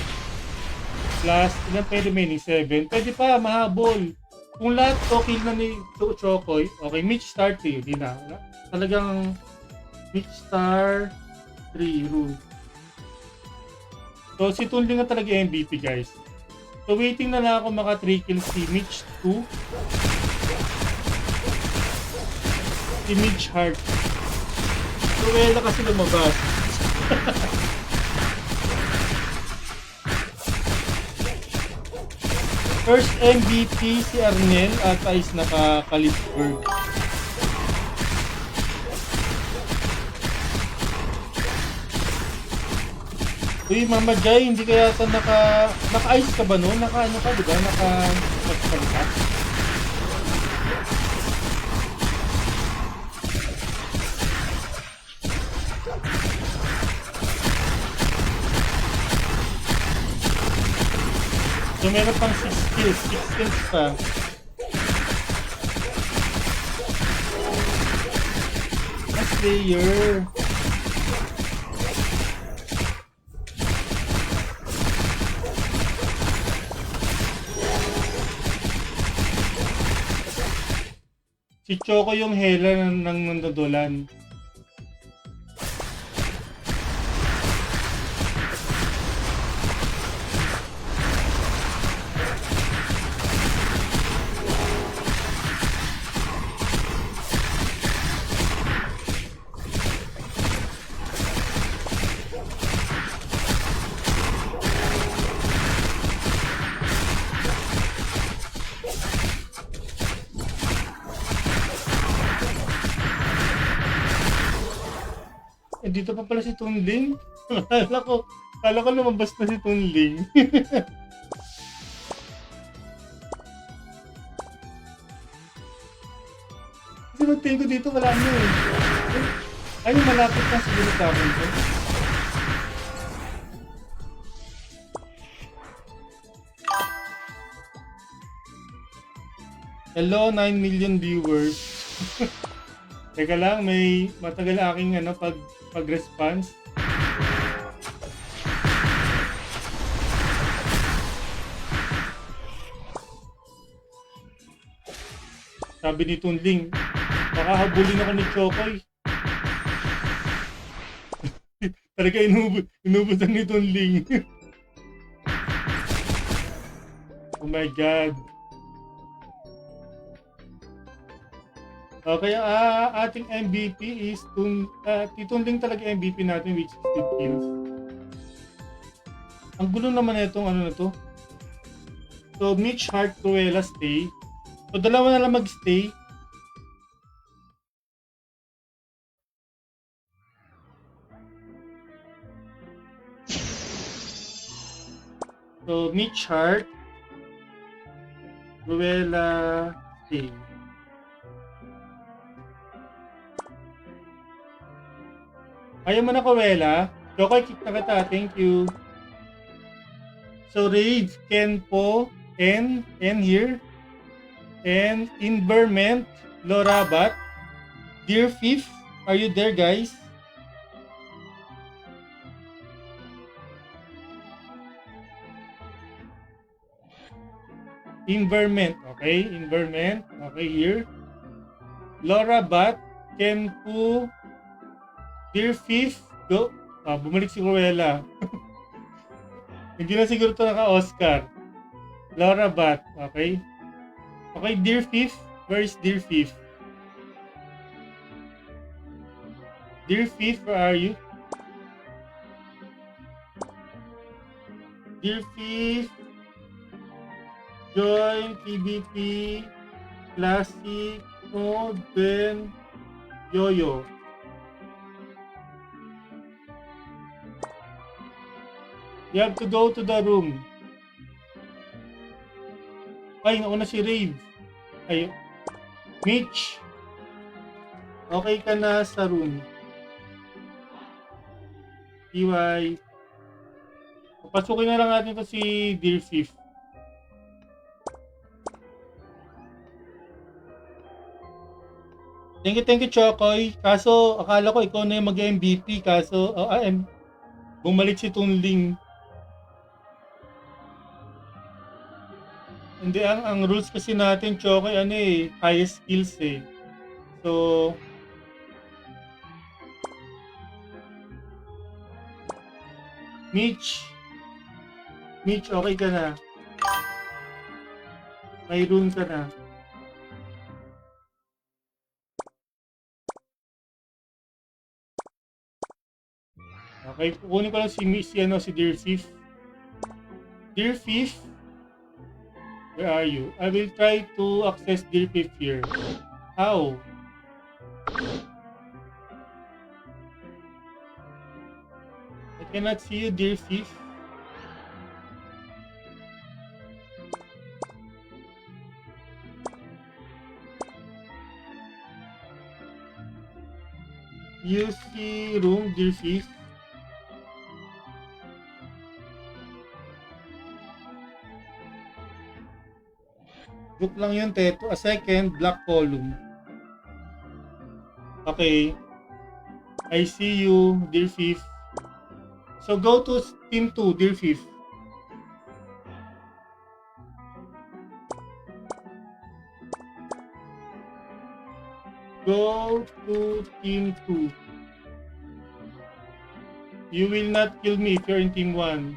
Plus, ilan pwede remaining? 7. Pwede pa, mahabol. Kung lahat okay na ni Chokoy, okay, Mitch Star 3. Hindi na. Talagang Mitch Star 3 rule. So, si Tunling na talaga MVP, guys. So, waiting na lang ako maka 3 kills si Mitch 2. Si Mitch Hart. Cruella kasi lumabas. First MVP si Arnel at is naka-Kalisburg. Uy, Mama Jai, hindi kaya yata naka-ice ka ba no? Naka-ano ka, diba? Naka-salita. So, meron pang 6 kills. 6 kills pa. Last player. Si Choco yung hela ng nandodolan. Dito pa pala si Tunling. Kala ko lumabas na si Tunling. Kasi magtingin ko dito, wala na eh. Ay, malapit na siguro sa akin ko. Hello, 9 million viewers. Teka lang, may matagal aking pag-response. Sabi ni Tunling, baka habulin ako ni Chokoy. Talaga inubusan ni Tunling. Oh my God. Okay, ating MVP is Tunling talaga MVP natin which is 2 kills. Ang gulo naman na itong ano na to. So, Mitch Hart, Cruella, stay. So, dalawa na lang mag-stay. So, Mitch Hart, Cruella, stay. Ayaw mo na, Cruella. Chokoy, kick na kita. Thank you. So, Rage, Kenpo, N here. And Inverment, Lorabat. Dear Fifth, are you there, guys? Inverment, okay? Inverment, okay, here. Lorabat, Kenpo, Dear Fifth, go. Bumalik si Cruella. Hindi na siguro ito naka-Oscar. Lorabat, okay? Okay, Dear Fifth. Where is Dear Fifth? Dear Fifth, where are you? Dear Fifth. Join PvP Classic mode, then Yo-Yo. You have to go to the room. Ay, nauna si Rave. Ay, Mitch. Okay ka na sa room. TY. Pasukin na lang natin to si Dear Fifth. Thank you, Chokoy. Kaso, akala ko ikaw na yung mag-MVP. Kaso, bumalik si Tunling. Hindi, ang rules kasi natin, Chokoy, highest skills eh. So, Mitch, okay ka na. May rune ka na. Okay, kukunin ko lang si Dear Fifth. Dear Fifth, where are you? I will try to access Dear Fifth here. How? I cannot see you, Dear Fifth. Use the room, Dear Fifth. Book lang yun, Teto. A second, black column. Okay. I see you, Dear Fifth. So go to Team 2, Dear Fifth. Go to Team 2. You will not kill me if you're in Team 1.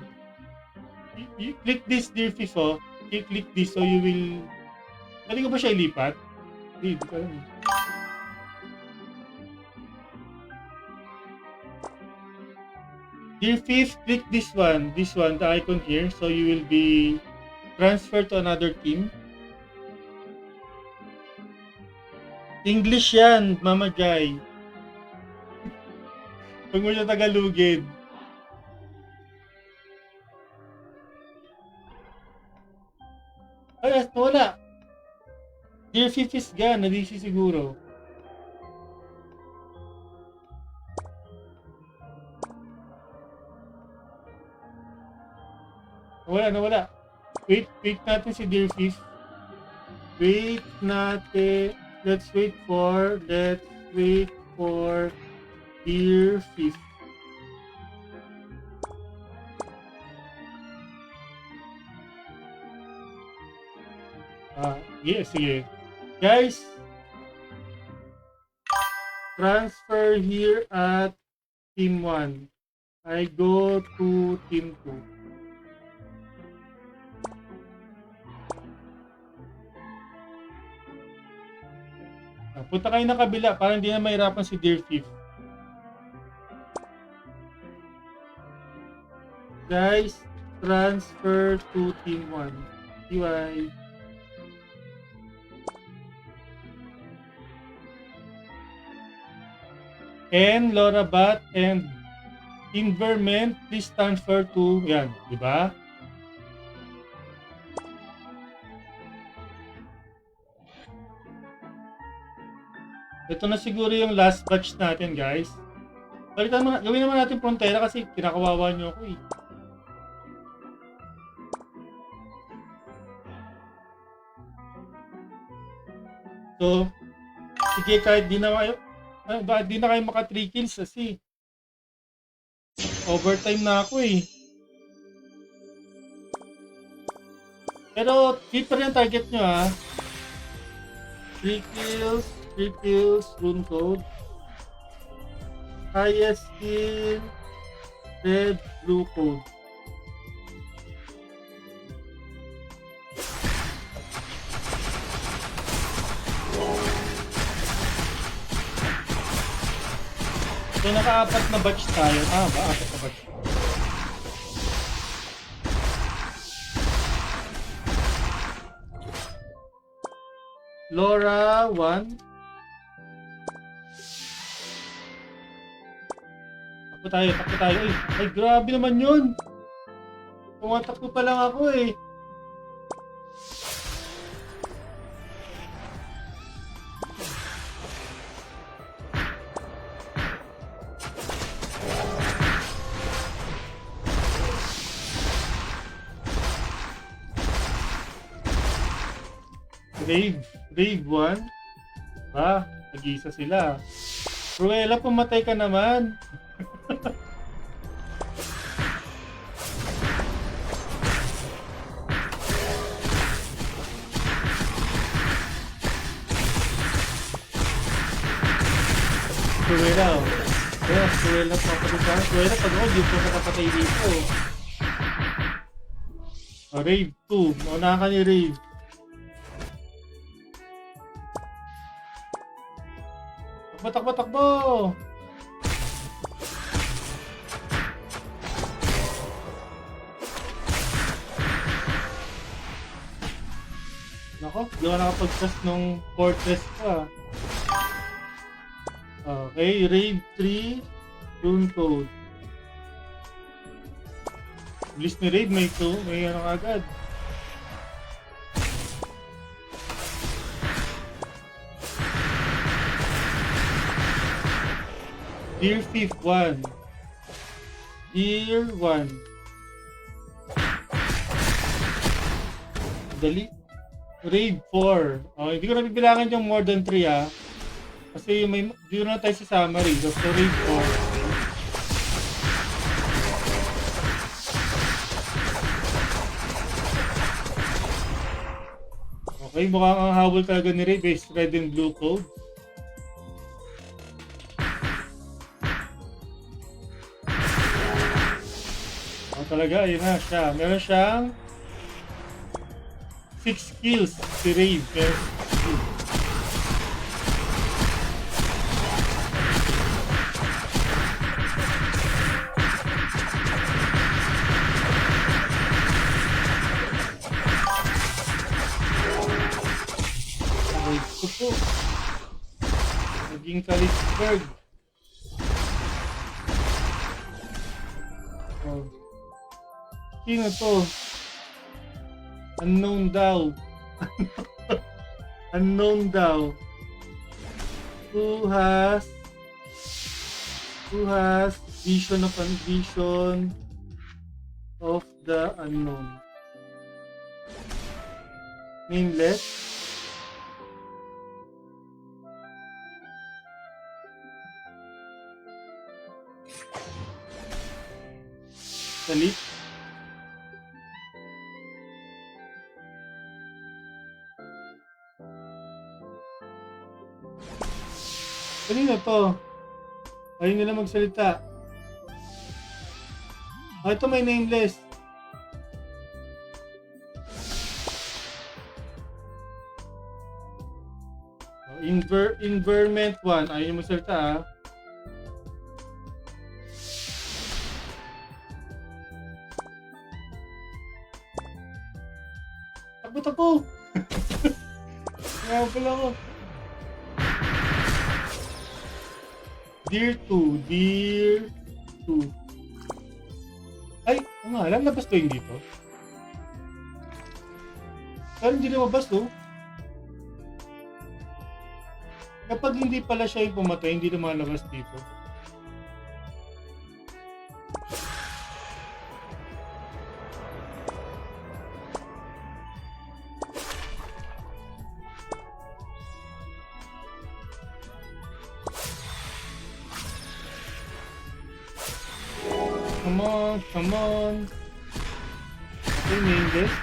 You click this, Dear Fifth, oh. Click this so you will... Pwede ko ba siya ilipat? Hindi ko alam. Dear Fifth, click this one, the icon here, so you will be transferred to another team. English yan, Mama Jai. Huwag mo siya Tagalogin. Ay, wala. Dear Fifth is gone, nadisi siguro. Nawala. Wait natin si Dear Fifth. Wait natin. Let's wait for Dear Fifth. Yes, sige. Guys, transfer here at Team 1. I go to Team 2. Punta kayo ng kabila para hindi na mahirapan si Dear Fifth. Guys, transfer to Team 1. TY. And Laura Bat and Inverment, please transfer to, yan, di ba? Ito na siguro yung last batch natin, guys. Gawin naman natin frontera kasi kinakawawa nyo ako eh. So, sige, kahit di na kayo maka 3 kills kasi overtime na ako eh. Pero keep pa rin ang target nyo ha. 3 kills, rune code. Highest kill, red, blue code. So naka-apat na batch tayo. Apat na batch. Laura 1. Takbo tayo, takbo tayo. Ay, grabe naman yun. Tumatakbo pa lang ako eh. Rave 1. Ba, nag-isa sila. Cruella, pumatay ka naman. Cruella, oh. Kaya, Cruella, papatay ka. Cruella, pag ako, di po nakapatay dito. Oh, Rave 2. Mauna ka ni Rave. Takbo, takbo, takbo! Nako, di ako nakapag-cast nung Fortress pa. Okay, Raid 3, Rune Code. Bilis ni Raid, may ano agad. Dear Fifth 1. Dear 1. Dali. Raid 4. Okay, hindi ko na bibilangan yung more than 3 ah. Kasi may dito na tayo sa summary. So, Raid 4. Okay, mukhang ang habol talaga ni Raid is red and blue code. Talaga, yun na siya. Meron siyang 6 kills si Raid. Pero Raid ko po. Naging Kalitzberg. Oh. Sino to? Unknown daw. Unknown daw. Who has vision of the unknown? Nameless. Salit. Kanina to? Ayaw nila magsalita. Ito may nameless. Environment 1. Ayaw nila magsalita ah. Takbo! Kaya pala ako. Dear 2. Ay, ang alam, labas to yung dito. Pero hindi lumabas to. Kapag hindi pala siya yung pumatay, hindi lumalabas dito. Come on. Okay, nameless.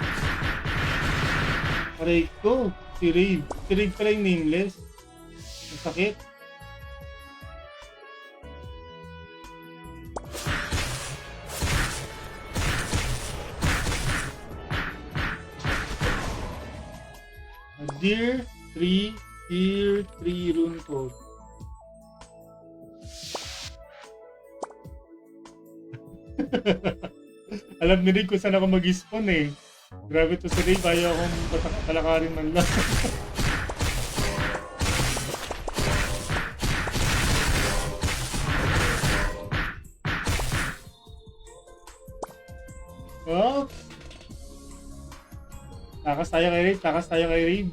Aray ko, si Raid. Si Raid pala yung nameless. Masakit. Dear 3 rune code. Alam ni Rig kung saan ako mag-spawn eh. Grabe to si Rig, ayaw akong talakarin man lang. Takas tayo kay Rave, takas tayo kay Rave.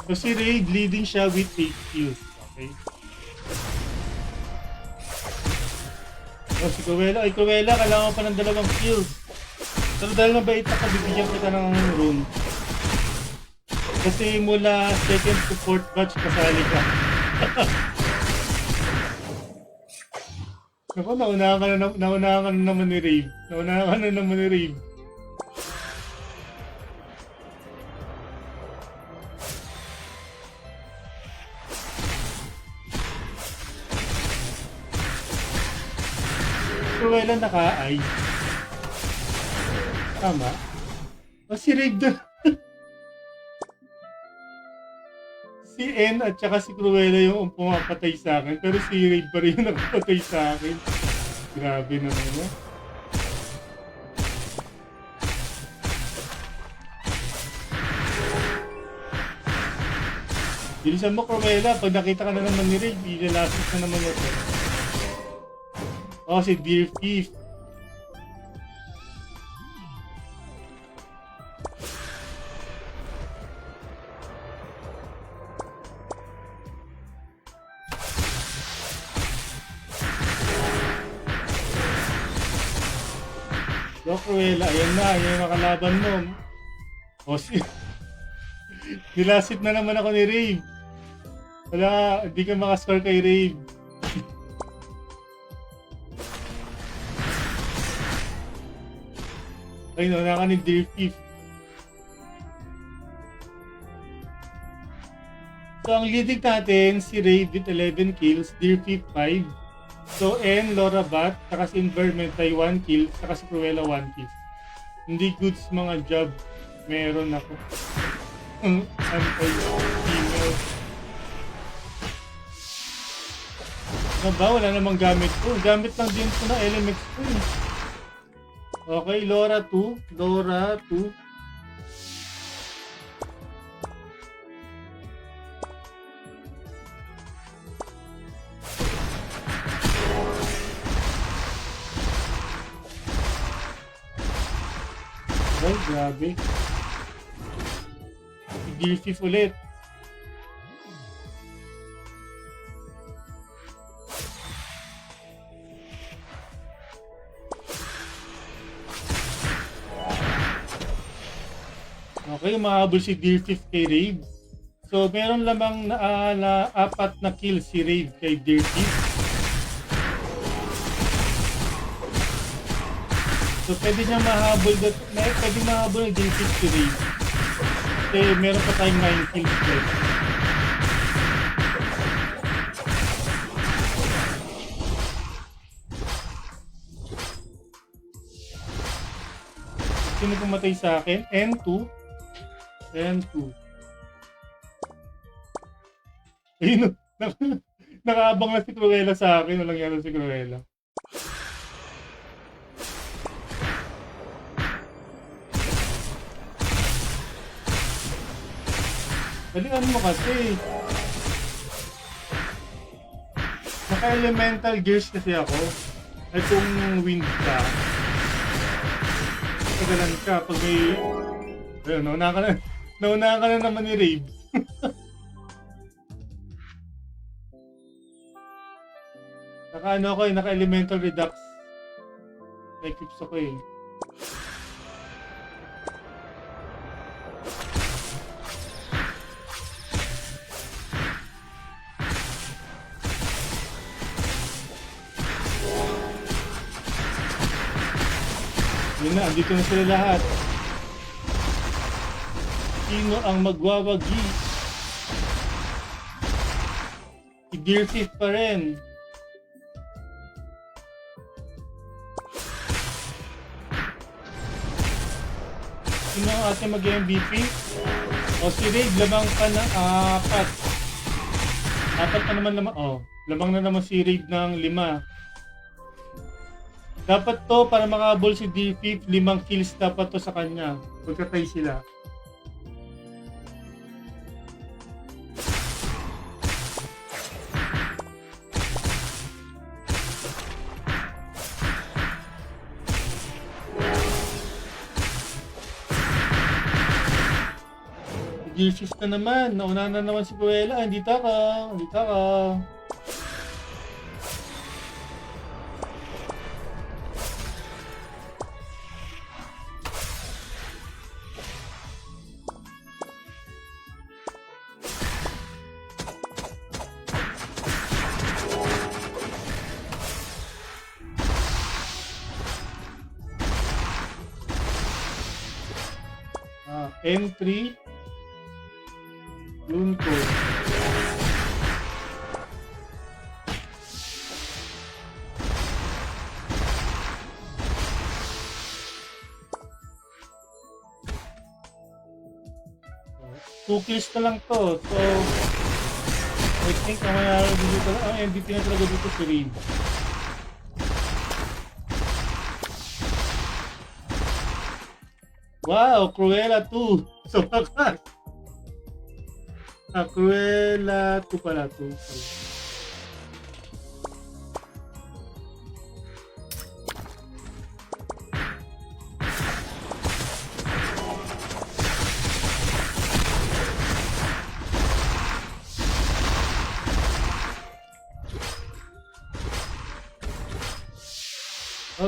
So si Rave leading siya with 8 kills. Okay. So si Cruella, ay Cruella, kailangan pa ng 2 kills. Pero dahil mabait ako, bibigyan kita ng rune. Kasi mula 2nd to 4th batch kasali ka. Naku, naunahan ka na naman ni Rave. Naunahan ka na naman ni Rave. Cruella naka-eye. Tama. O si Rave doon. Si N at saka si Cruella yung pumapatay sa akin. Pero si Rave pa rin yung nakapatay sa akin. Grabe naman no? Bilisan mo Cruella. Pag nakita ka na naman ni Rave, ilalasis na naman ito. Oh, si Dear Thief. So, Cruella, ayan na, ayan yung makalaban mo. O, nilasit na naman ako ni Rave. Wala, hindi ka makascore kay Rave. Ay, nauna ka ni Dear Thief. So, ang leading natin, si Rave with 11 kills, Dear Thief 5. So, N, Laura Bat, saka si Inverment ay 1 kill, saka si Cruella 1 kill. Hindi goods mga job. Meron ako. Anti-female. Ano ba? Wala namang gamit ko. Gamit lang din ko na LMX ko eh. Okay, Laura 2. Laura 2. Ay, grabe. Dear Thief ulit. Okay, mahabol si Dear Thief kay Rave. So, meron lamang na 4 na kill si Rave kay Dear Thief. So, pwede niya mahabol, pwede mahabol ng Dear Thief si Rave. Kasi meron pa tayong 9 kills left. Sino pumatay sa akin? N2. N2. Ayun, nakaabang na si Cruella sa akin. Walang yan si Cruella. Dalihan mo kasi. Naka-elemental gears kasi ako. Ay kung wind ka, tagalan ka pag may... Ayun, nauna ka na naman ni Rave. Naka-ano ako eh, naka-elemental redux. Equips ako eh. Yun na, andito na sila lahat. Sino ang magwawagi? Si Dear Thief pa rin. Sino ang ating mag-MVP? O si Rave, lamang pa na 4. 4 pa naman lamang. Oh, lamang na naman si Rave ng 5. Dapat to, para makahabol si Dear Thief, 5 kills dapat to sa kanya. Pagkatay sila. Gear 6 na naman. Nauna na naman si Cruella. Andito ako. Andito ako. M3 Lunko. Two kills na lang to. So I think ang mangyari dito, ang MVP na talaga dito si Reed. Wow, Cruella 2. So, bakas. Cruella 2 pala. 2 pala.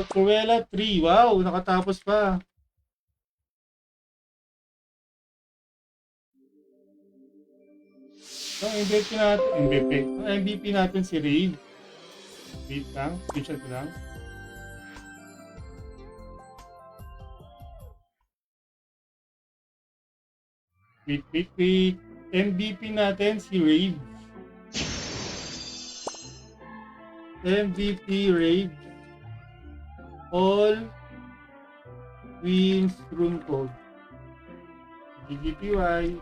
Cruella 3. Wow, nakatapos pa. Ang MVP natin si Raid. Wait lang, screenshot ko lang. Wait. MVP natin si Raid. MVP Raid. All wins room code. GGPY.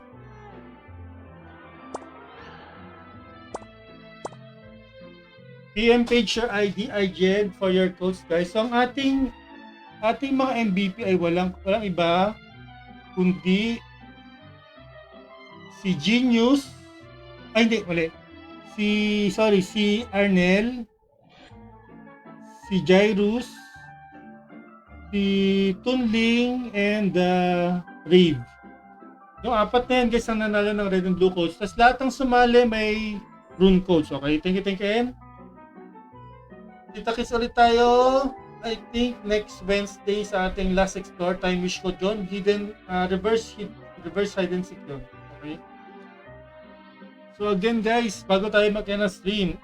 PM page your ID, IGN for your codes, guys. So ang ating mga MVP ay walang iba kundi si Genius, si Arnel, si Jairus, si Tunling, and Rave. Yung apat na yan, guys, ang nanalo ng red and blue codes. Tapos lahat ng sumali may rune codes. Okay, thank you, Ken. Kita-kits ulit tayo, I think, next Wednesday sa ating last explore. Time wish ko John. Reverse hide and seek yun. Okay? So again, guys, bago tayo mag-end na stream,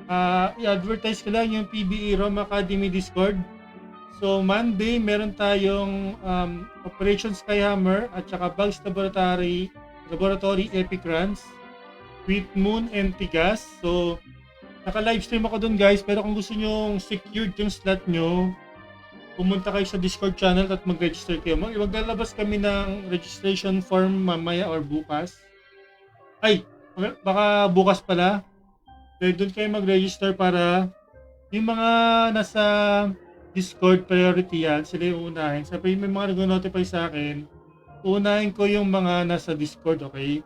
i-advertise ko lang yung PBE Rome Academy Discord. So Monday, meron tayong Operation Skyhammer at saka Bugs Laboratory Epic Runs with Moon and Tigas. So naka-livestream ako dun, guys, pero kung gusto nyo secured yung slot nyo, pumunta kayo sa Discord channel at mag-register kayo. Maglalabas kami ng registration form mamaya or bukas. Baka bukas pala. Dahil dun kayo mag-register para yung mga nasa Discord priority yan, sila yung unahin. Sabi may mga nag-notify sa akin, unahin ko yung mga nasa Discord, okay?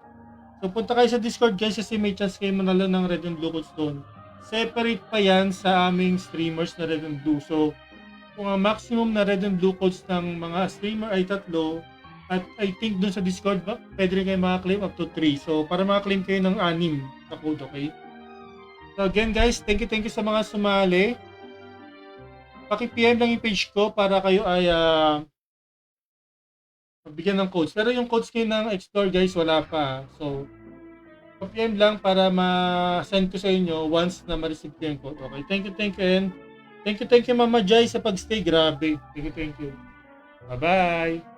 So punta kayo sa Discord, guys, kasi may chance kayo manalo ng red and blue codes doon. Separate pa yan sa aming streamers na red and blue. So, kung ang maximum na red and blue codes ng mga streamer ay 3, at I think dun sa Discord, pwede rin kayo makaklaim up to 3. So, para makaklaim kayo ng 6 na code, okay? So, again, guys, thank you sa mga sumali. Paki-PM lang yung page ko para kayo ay mabigyan ng codes. Pero yung codes kayo ng Explore, guys, wala pa. So, PM lang para ma-send ko sa inyo once na ma-receive ko yung code. Okay, thank you, and thank you, Mama Jai, sa pag-stay. Grabe. Thank you. Bye-bye.